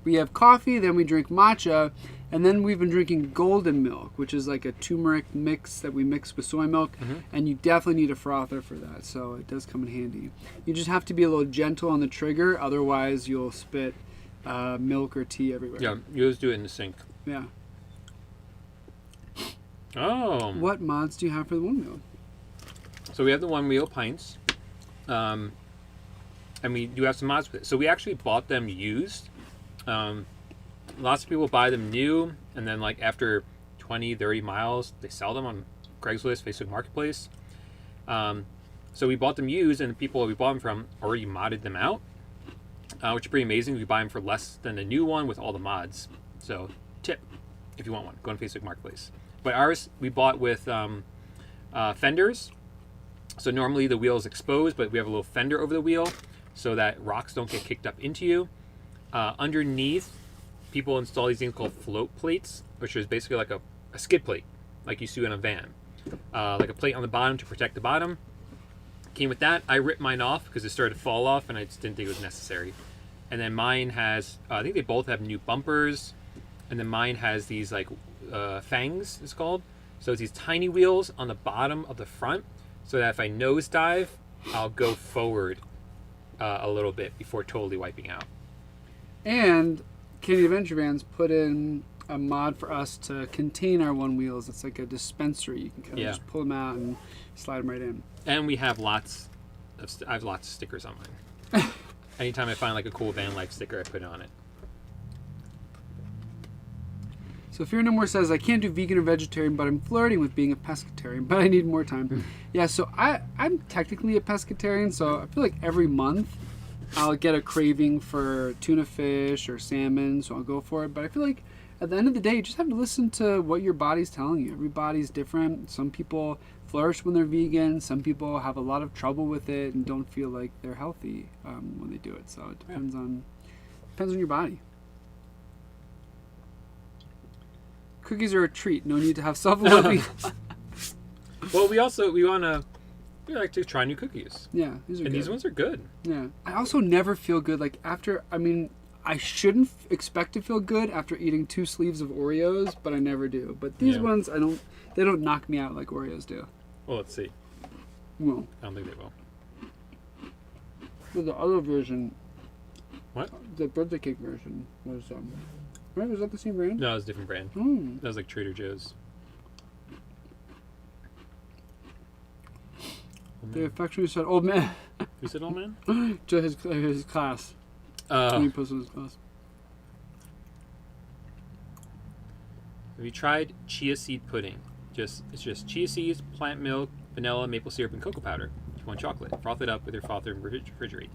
we have coffee, then we drink matcha, and then we've been drinking golden milk, which is like a turmeric mix that we mix with soy milk, and you definitely need a frother for that, so it does come in handy. You just have to be a little gentle on the trigger, otherwise you'll spit milk or tea everywhere. Yeah, you just do it in the sink. Yeah. Oh. What mods do you have for the one wheel? So we have the 1 wheel pints. And we do have some mods with it. So we actually bought them used. Lots of people buy them new, and then like after 20, 30 miles, they sell them on Craigslist, Facebook Marketplace. So we bought them used, and the people we bought them from already modded them out, which is pretty amazing. We buy them for less than the new one with all the mods. So tip, if you want one, go on Facebook Marketplace. But ours, we bought with fenders. So normally the wheel is exposed, but we have a little fender over the wheel so that rocks don't get kicked up into you. Underneath, people install these things called float plates, which is basically like a skid plate, like you see in a van. Like a plate on the bottom to protect the bottom. Came with that. I ripped mine off because it started to fall off, and I just didn't think it was necessary. And then mine has, I think they both have new bumpers. and then mine has these like fangs, it's called. So it's these tiny wheels on the bottom of the front, so that if I nosedive, I'll go forward a little bit before totally wiping out. And Candy Adventure Vans put in a mod for us to contain our one wheels. It's like a dispensary. You can kind of just pull them out and slide them right in. And we have I have lots of stickers on mine. Anytime I find like a cool van life sticker, I put it on it. So Fear No More says, I can't do vegan or vegetarian, but I'm flirting with being a pescatarian, but I need more time. Yeah, so I'm technically a pescatarian, so I feel like every month I'll get a craving for tuna fish or salmon, so I'll go for it. But I feel like at the end of the day, you just have to listen to what your body's telling you. Everybody's different. Some people flourish when they're vegan. Some people have a lot of trouble with it and don't feel like they're healthy when they do it. So it depends on your body. Cookies are a treat. No need to have self-loathing. Well, we like to try new cookies. Yeah, these are good. And these ones are good. Yeah. I also never feel good I shouldn't expect to feel good after eating 2 sleeves of Oreos, but I never do. But these ones, they don't knock me out like Oreos do. Well, let's see. Well, I don't think they will. Well, the other version, what? The birthday cake version was right? Was that the same brand? No, it was a different brand. Mm. That was like Trader Joe's. They affectionately said, "Old man." Who said old man? To his class. He posted his class. Have you tried chia seed pudding? It's just chia seeds, plant milk, vanilla, maple syrup, and cocoa powder. If you want chocolate, froth it up with your frother and refrigerate.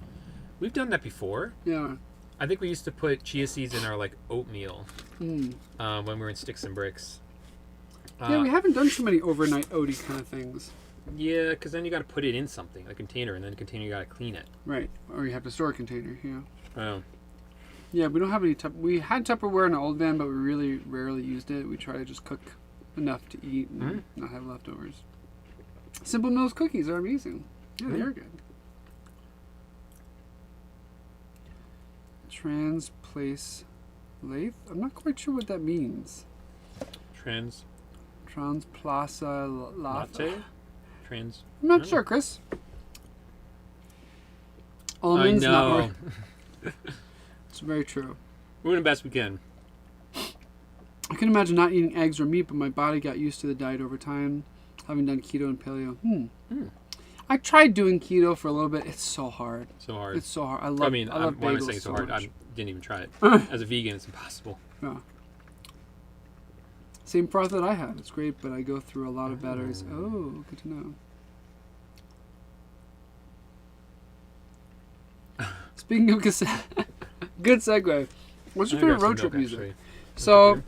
We've done that before. Yeah. I think we used to put chia seeds in our like oatmeal Mm. When we were in Sticks and Bricks. Yeah, we haven't done too many overnight oaty kind of things. Yeah, because then you got to put it in something, a container, and then the container you got to clean it. Right, or you have to store a container. Yeah. Oh. Yeah, we don't have any. We had Tupperware in an old van, but we really rarely used it. We try to just cook enough to eat and not have leftovers. Simple Mills cookies are amazing. Yeah, they're good. Transplace lathe? I'm not quite sure what that means. Transplaza latte? I'm not sure, Chris. Almonds, I know. It's very true. We're doing the best we can. I can imagine not eating eggs or meat, but my body got used to the diet over time, having done keto and paleo. I tried doing keto for a little bit. It's so hard. It's so hard. I love why am I saying so hard? Much. I didn't even try it. As a vegan, it's impossible. Yeah. Same froth that I had. It's great, but I go through a lot of batteries. Oh, good to know. Speaking of cassette, good segue. What's your favorite road trip music? Actually. So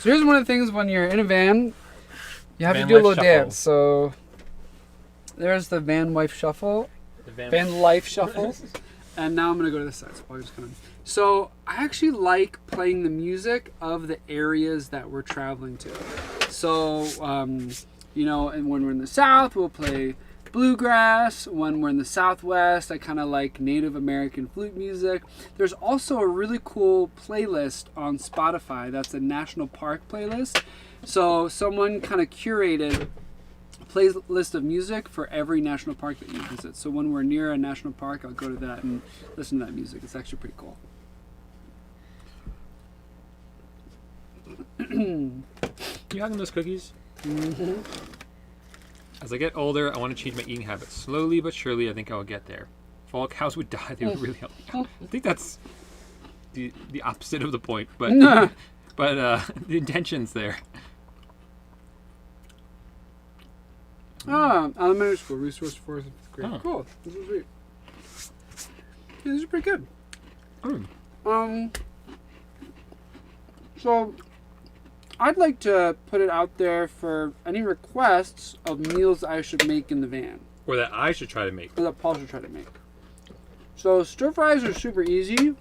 here's one of the things when you're in a van, you have to do a little dance. So there's the van life shuffle. Van life shuffle. And now I'm going to go to this side. So I actually like playing the music of the areas that we're traveling to. So, and when we're in the South, we'll play bluegrass. When we're in the Southwest, I kind of like Native American flute music. There's also a really cool playlist on Spotify. That's a national park playlist. So someone kind of curated playlist of music for every national park that you visit. So when we're near a national park, I'll go to that and listen to that music. It's actually pretty cool. You having those cookies? Mm-hmm. As I get older, I want to change my eating habits. Slowly but surely, I think I will get there. If all cows would die, they would really help me. I think that's the opposite of the point, but the intention's there. Elementary school resource for 4th grade. Oh. Cool. This is sweet. Yeah, these are pretty good. So I'd like to put it out there for any requests of meals I should make in the van. Or that I should try to make. Or that Paul should try to make. So stir fries are super easy,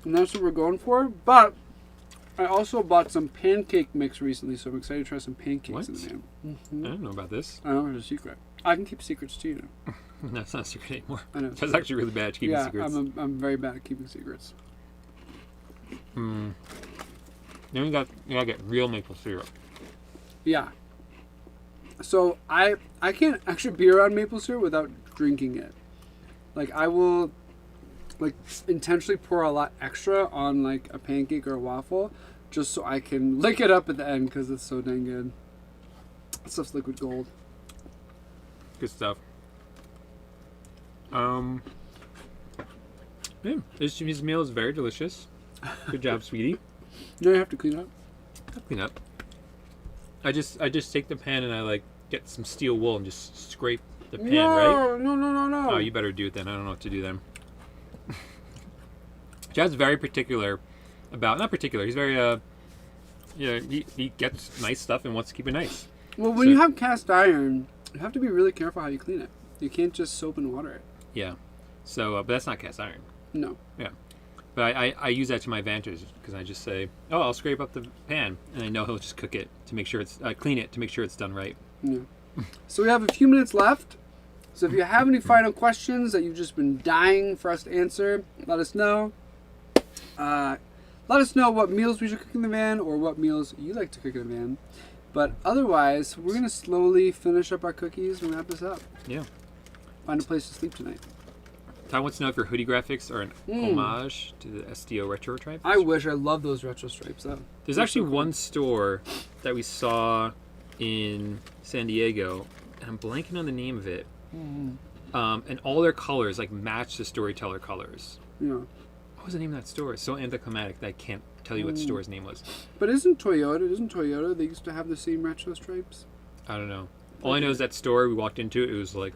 and that's what we're going for. But I also bought some pancake mix recently, so I'm excited to try some pancakes in the van. I don't know about this. I know, it's a secret. I can keep secrets too, you know. No, it's not a secret anymore. I know. That's actually really bad at keeping secrets. I'm very bad at keeping secrets. What Then you gotta get real maple syrup. Yeah. So I can't actually be around maple syrup without drinking it. Like I will like intentionally pour a lot extra on like a pancake or a waffle just so I can lick it up at the end because it's so dang good. That stuff's liquid gold. Good stuff. Yeah, this meal is very delicious. Good job, sweetie. Now you have to clean up. I'll clean up. I just take the pan and I like get some steel wool and just scrape the pan, right? No. Oh, you better do it then. I don't know what to do then. Chad's very particular about, not particular, he's very, he gets nice stuff and wants to keep it nice. Well, when you have cast iron, you have to be really careful how you clean it. You can't just soap and water it. Yeah. So, but that's not cast iron. No. Yeah. But I use that to my advantage because I just say, oh, I'll scrape up the pan, and I know he'll just cook it to make sure it's, clean it to make sure it's done right. Yeah. So we have a few minutes left. So if you have any final questions that you've just been dying for us to answer, let us know. Let us know what meals we should cook in the van or what meals you like to cook in the van. But otherwise, we're going to slowly finish up our cookies and wrap this up. Yeah. Find a place to sleep tonight. Todd wants to know if your hoodie graphics are an homage to the SDO retro stripes. I wish. I love those retro stripes, though. There's actually one store that we saw in San Diego, and I'm blanking on the name of it. And all their colors like match the Storyteller colors. Yeah. What was the name of that store? It's so anticlimactic that I can't tell you what store's name was. But isn't Toyota, they used to have the same retro stripes? I don't know. All I know is that store we walked into, it was like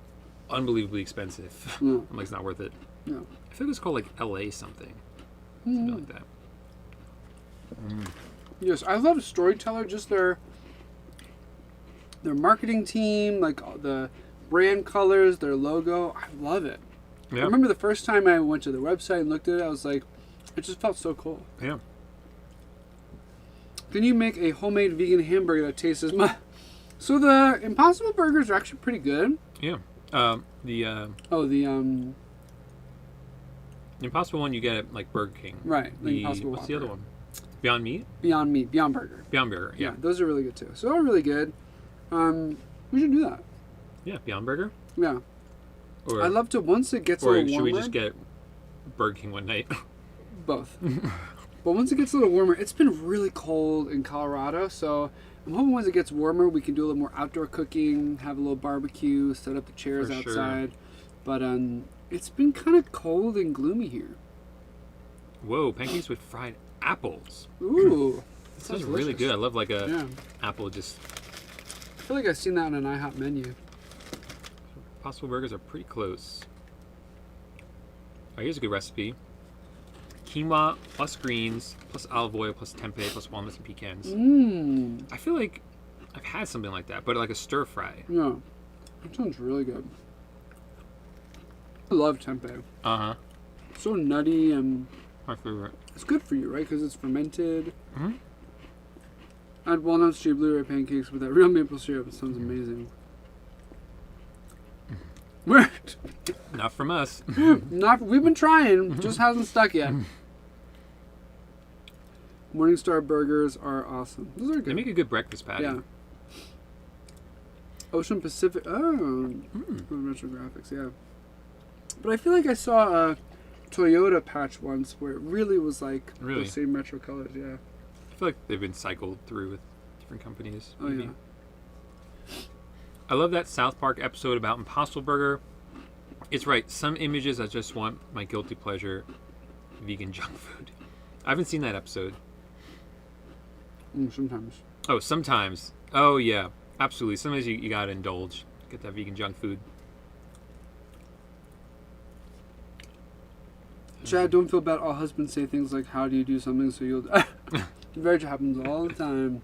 unbelievably expensive. Yeah. I'm like, it's not worth it. No. I think it was called like LA something. Something like that. Yes, I love Storyteller, just their marketing team, like the brand colors, their logo. I love it. Yeah. I remember the first time I went to the website and looked at it, I was like, it just felt so cool. Yeah. Can you make a homemade vegan hamburger that tastes as much? So the Impossible Burgers are actually pretty good. Yeah. The Impossible one you get at like Burger King. Right. The Impossible what's Whopper. the other one? Beyond Meat? Beyond Meat. Beyond Burger. Beyond Burger, yeah. Those are really good too. So they're really good. We should do that. Yeah, Beyond Burger? Yeah. Or, I'd love to, once it gets a little or warmer. should we just get Burger King one night? Both. But once it gets a little warmer, it's been really cold in Colorado, so I'm hoping once it gets warmer, we can do a little more outdoor cooking, have a little barbecue, set up the chairs For outside. sure. But it's been kind of cold and gloomy here. Whoa, pancakes with fried apples. Ooh. This sounds really good. I love like a Yeah. apple just... I feel like I've seen that on an IHOP menu. Impossible Burgers are pretty close. Alright, here's a good recipe. Quinoa plus greens plus olive oil plus tempeh plus walnuts and pecans. Mmm. I feel like I've had something like that, but like a stir fry. Yeah. That sounds really good. I love tempeh. Uh-huh. So nutty and My favorite. it's good for you, right? Because it's fermented. Mm-hmm. Add walnuts to your blueberry pancakes with that real maple syrup. It sounds amazing. We're Not from us. we've been trying, just hasn't stuck yet. Morningstar burgers are awesome. Those are They good. make a good breakfast patty. Yeah. Ocean Pacific. Oh, retro graphics. Yeah. But I feel like I saw a Toyota patch once where it really was like Really? the same retro colors. Yeah. I feel like they've been cycled through with different companies. Oh maybe. yeah. I love that South Park episode about Impossible Burger. It's right. Some images I just want my guilty pleasure vegan junk food. I haven't seen that episode. Sometimes. Oh, sometimes. Oh, yeah. Absolutely. Sometimes you gotta indulge. Get that vegan junk food. Chad, don't feel bad. All husbands say things like, "How do you do something so you'll?" Very happens all the time.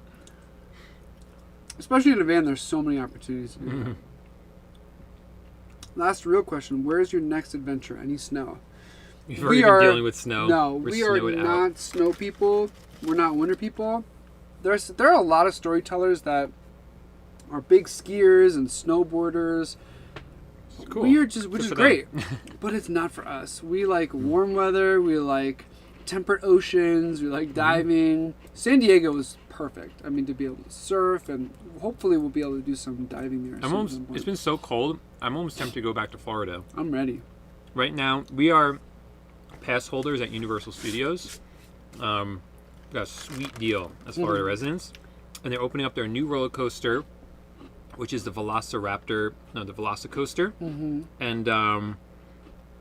Especially in a van, there's so many opportunities to do that. Last real question: where's your next adventure? Any snow? We've already been dealing with snow. No, We're we are snowed not out. snow people. We're not winter people. There are a lot of storytellers that are big skiers and snowboarders. Cool. Which is for them. great, but it's not for us. We like warm weather. We like temperate oceans. We like diving. San Diego was perfect. I mean, to be able to surf, and hopefully we'll be able to do some diving there. It's been so cold. I'm almost tempted to go back to Florida. I'm ready. Right now, we are pass holders at Universal Studios. Got a sweet deal as Florida residents, and they're opening up their new roller coaster, which is the Velocicoaster, and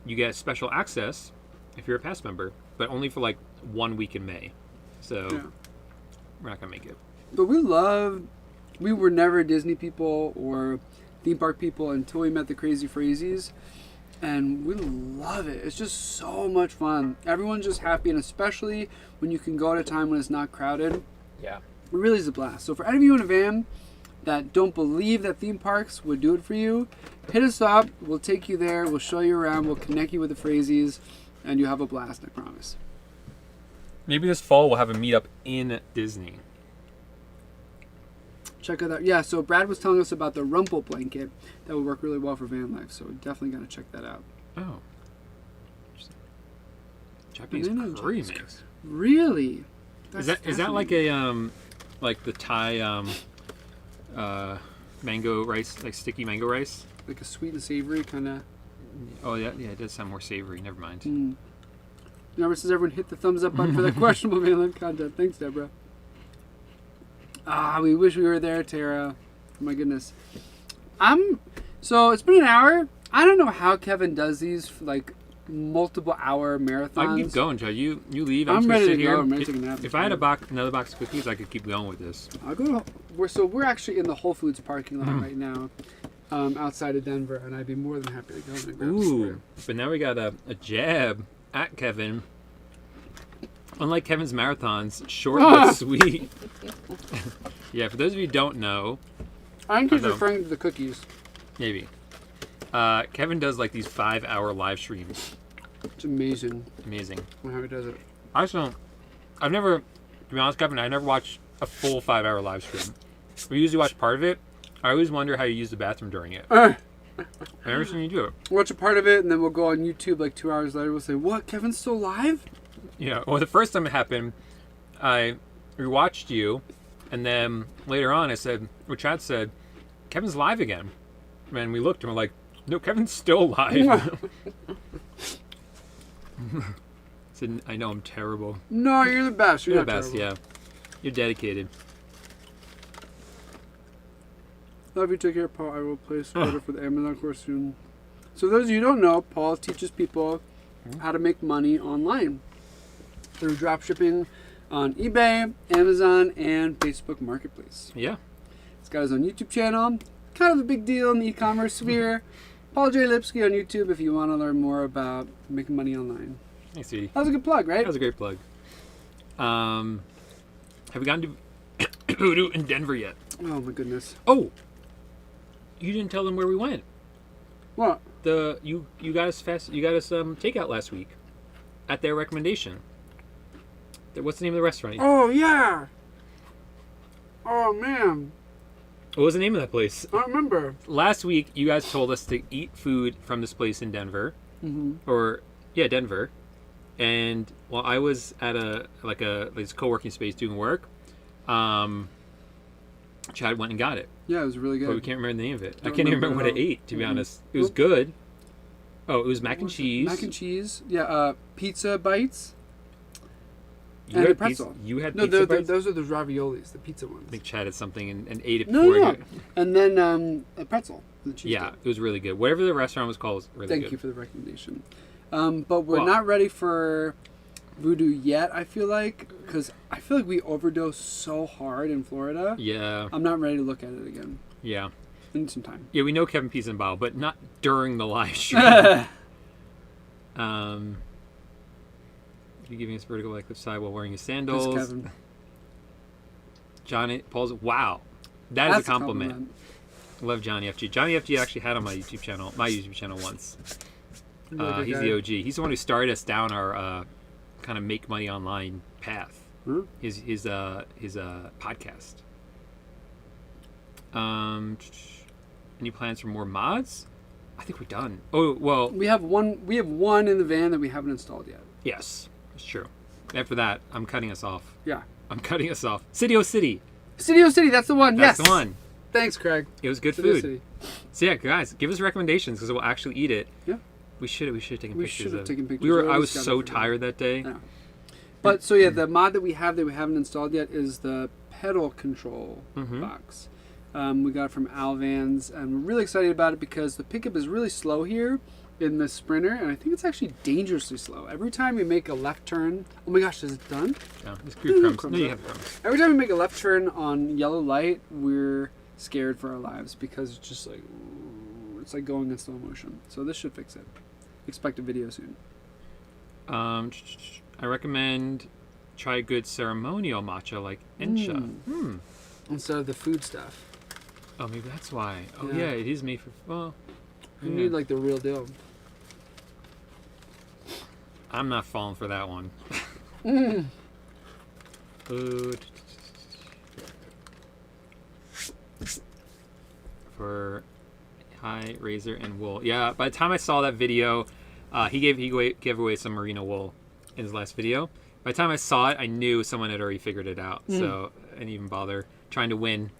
you get special access if you're a pass member, but only for like 1 week in May. So we're not gonna make it. But we were never Disney people or theme park people until we met the Crazy Phrazies, and we love it. It's just so much fun. Everyone's just happy, and especially when you can go at a time when it's not crowded. Yeah. It really is a blast. So for any of you in a van that don't believe that theme parks would do it for you, hit us up. We'll take you there. We'll show you around. We'll connect you with the Phrazies, and you'll have a blast, I promise. Maybe this fall we'll have a meetup in Disney. Check it out. Yeah, so Brad was telling us about the Rumple blanket that would work really well for van life, so we definitely got to check that out. Oh. Japanese curry mix. Really? Is that like a like the Thai mango rice, like sticky mango rice? Like a sweet and savory kind of. Oh yeah, it does sound more savory. Never mind. Remember, says everyone hit the thumbs up button for that questionable van life content. Thanks, Deborah. We wish we were there, Tara. Oh my goodness. So it's been an hour. I don't know how Kevin does these like multiple hour marathons. I can keep going, Chad. You leave. I'm just ready sit to here. go. I'm ready to take a nap. If I had another box of cookies, I could keep going with this. I'll go. We're actually in the Whole Foods parking lot right now, outside of Denver, and I'd be more than happy to go and grab Ooh, but now we got a jab at Kevin. Unlike Kevin's marathons, short but sweet. Yeah, for those of you who don't know, I think he's referring to the cookies. Maybe. Kevin does like these 5-hour live streams. It's amazing. Amazing. How he does it. I've never, to be honest, Kevin, I never watched a full 5-hour live stream. We usually watch part of it. I always wonder how you use the bathroom during it. I've never seen you do it. Watch a part of it, and then we'll go on YouTube like 2 hours later. We'll say, "What? Kevin's still live?" Yeah. Well, the first time it happened, I rewatched you, and then later on, Chad said, "Kevin's live again," and we looked and we're like, "No, Kevin's still live." I know I'm terrible. No, you're the best. You're the best. Terrible. Yeah, you're dedicated. Love you. Take care, Paul. I will place order for the Amazon course soon. So those of you who don't know, Paul teaches people how to make money online through dropshipping on eBay, Amazon, and Facebook Marketplace. Yeah. He's got his own YouTube channel. Kind of a big deal in the e-commerce sphere. Paul J. Lipsky on YouTube if you want to learn more about making money online. Thanks, sweetie. That was a good plug, right? That was a great plug. Have we gotten to Voodoo in Denver yet? Oh, my goodness. Oh! You didn't tell them where we went. What? You got us takeout last week at their recommendation. What's the name of the restaurant? Oh, yeah. Oh, man. What was the name of that place? I don't remember. Last week, you guys told us to eat food from this place in Denver. Mm-hmm. Denver. And while I was at this co-working space doing work, Chad went and got it. Yeah, it was really good. But we can't remember the name of it. I can't even remember what I ate, to be honest. It was good. Oh, it was mac and cheese. Mac and cheese. Yeah, pizza bites. You and had a pretzel. You had pizza bites? Those are the raviolis, the pizza ones. I think Chad had something and ate it No. before. And then a pretzel. The cheese yeah, dip. it was really good. Whatever the restaurant was called was really good. Thank you for the recommendation. But we're not ready for Voodoo yet, I feel like, because I feel like we overdosed so hard in Florida. Yeah. I'm not ready to look at it again. Yeah. I need some time. Yeah, we know Kevin pees in a bottle, but not during the live stream. You giving us vertigo like the side while wearing his sandals. Thanks, Kevin. Johnny Paul's wow. That's a compliment. I love Johnny FG. Johnny FG actually had on my YouTube channel once. He's the OG. He's the one who started us down our kind of make money online path. His podcast. Any plans for more mods? I think we're done. Oh well, we have one in the van that we haven't installed yet. Yes, it's true. After that, I'm cutting us off. Yeah. I'm cutting us off. City O City. City O City, that's the one. That's yes. the one. Thanks, Craig. It was good City O food. City. So yeah, guys, give us recommendations because we'll actually eat it. Yeah. We should have taken We pictures. should have of taken pictures. We were. We I was always so gotta forget. tired that day. Yeah. But so yeah, the mod that we haven't installed yet is the pedal control box. We got it from Alvans, and we're really excited about it because the pickup is really slow here in the Sprinter, and I think it's actually dangerously slow. Every time we make a left turn, oh my gosh, is it done? No, it's crumbs. No, you have crumbs. Every time we make a left turn on yellow light, we're scared for our lives because it's just like, ooh, it's like going in slow motion. So this should fix it. Expect a video soon. I recommend try good ceremonial matcha like Ensha. Instead of the food stuff. Oh, maybe that's why. Oh Yeah. yeah, it is made for. Well, You yeah. need like the real deal. I'm not falling for that one. Food for high razor and wool. Yeah, by the time I saw that video, he gave away some merino wool in his last video. By the time I saw it, I knew someone had already figured it out. So I didn't even bother trying to win.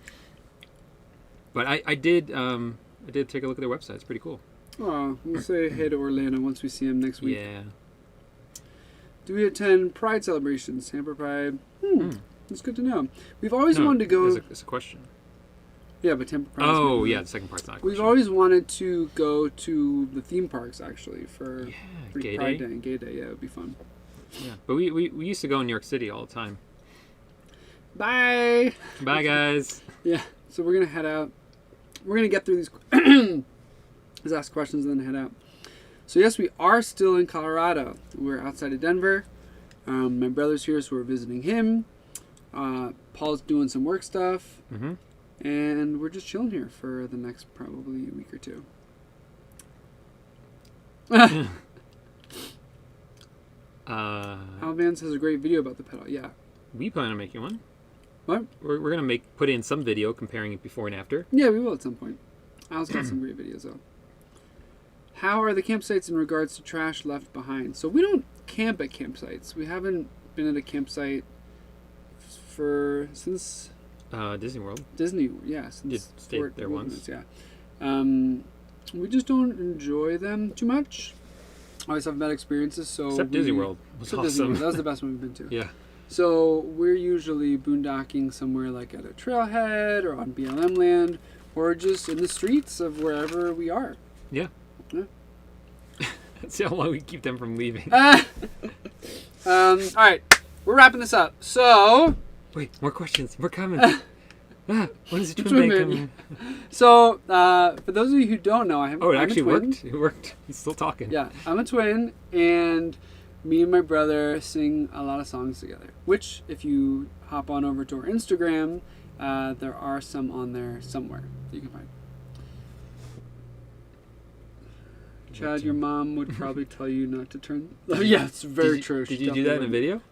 But I did take a look at their website. It's pretty cool. Oh, we'll say hey to Orlando once we see him next week. Yeah. Do we attend Pride celebrations? Tampa Pride? That's good to know. We've always wanted to go. It's a question. Yeah, but Tampa Pride. Oh, yeah, the second part's not a We've question. always wanted to go to the theme parks actually for Gay Pride Day. Day. Gay Day, yeah, it would be fun. Yeah, but we used to go in New York City all the time. Bye. Bye, guys. Yeah, so we're gonna head out. We're gonna get through these. Let's ask questions and then head out. So yes, we are still in Colorado. We're outside of Denver. My brother's here, so we're visiting him. Paul's doing some work stuff, and we're just chilling here for the next probably week or two. Alvance has a great video about the pedal. Yeah. We plan on making one. What? We're gonna put in some video comparing it before and after. Yeah, we will at some point. Al's got some great videos though. How are the campsites in regards to trash left behind? So we don't camp at campsites. We haven't been at a campsite since Disney World. Disney. Yeah, since You stayed there once. Yeah. We just don't enjoy them too much. Always have bad experiences. So Except Disney World was except Disney awesome. World. That was the best one we've been to. Yeah. So we're usually boondocking somewhere like at a trailhead or on BLM land or just in the streets of wherever we are. Yeah. Yeah. That's how long we keep them from leaving. All right, we're wrapping this up. So, Wait, more questions. We're coming. When is the Twin twin bed bed. coming? so for those of you who don't know, I'm Oh, it a actually twin. worked. It worked. He's still talking. Yeah, I'm a twin, and me and my brother sing a lot of songs together. Which, if you hop on over to our Instagram, there are some on there somewhere that you can find. Chad, your mom would probably tell you not to turn. Yeah, it's very true. Did She you do that in a definitely video? would.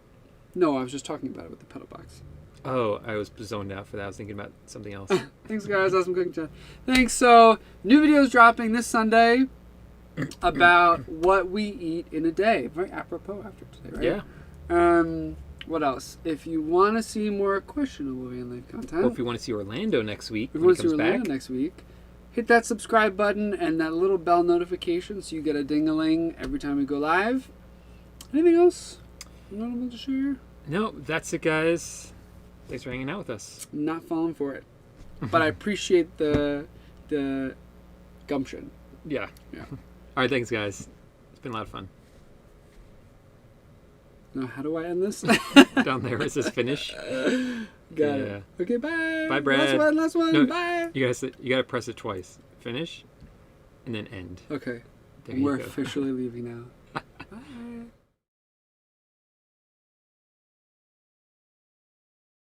No, I was just talking about it with the pedal box. Oh, I was zoned out for that. I was thinking about something else. Thanks, guys. Awesome cooking, Chad. Thanks. So, new videos dropping this Sunday about what we eat in a day. Very apropos after today, right? Yeah. What else? If you want to see more questionable van life content, Or if you want to see Orlando next week if you when want he to see comes back. Orlando next week, hit that subscribe button and that little bell notification so you get a ding-a-ling every time we go live. Anything else notable to share? No, that's it, guys. Thanks for hanging out with us. Not falling for it, but I appreciate the gumption. Yeah. Yeah. All right, thanks, guys. It's been a lot of fun. Now, how do I end this? Down there, it says finish. Got it. Okay, bye. Bye, Brad. Last one. No, Bye. You gotta press it twice. Finish, and then end. Okay. There you We're go. officially leaving now. Bye.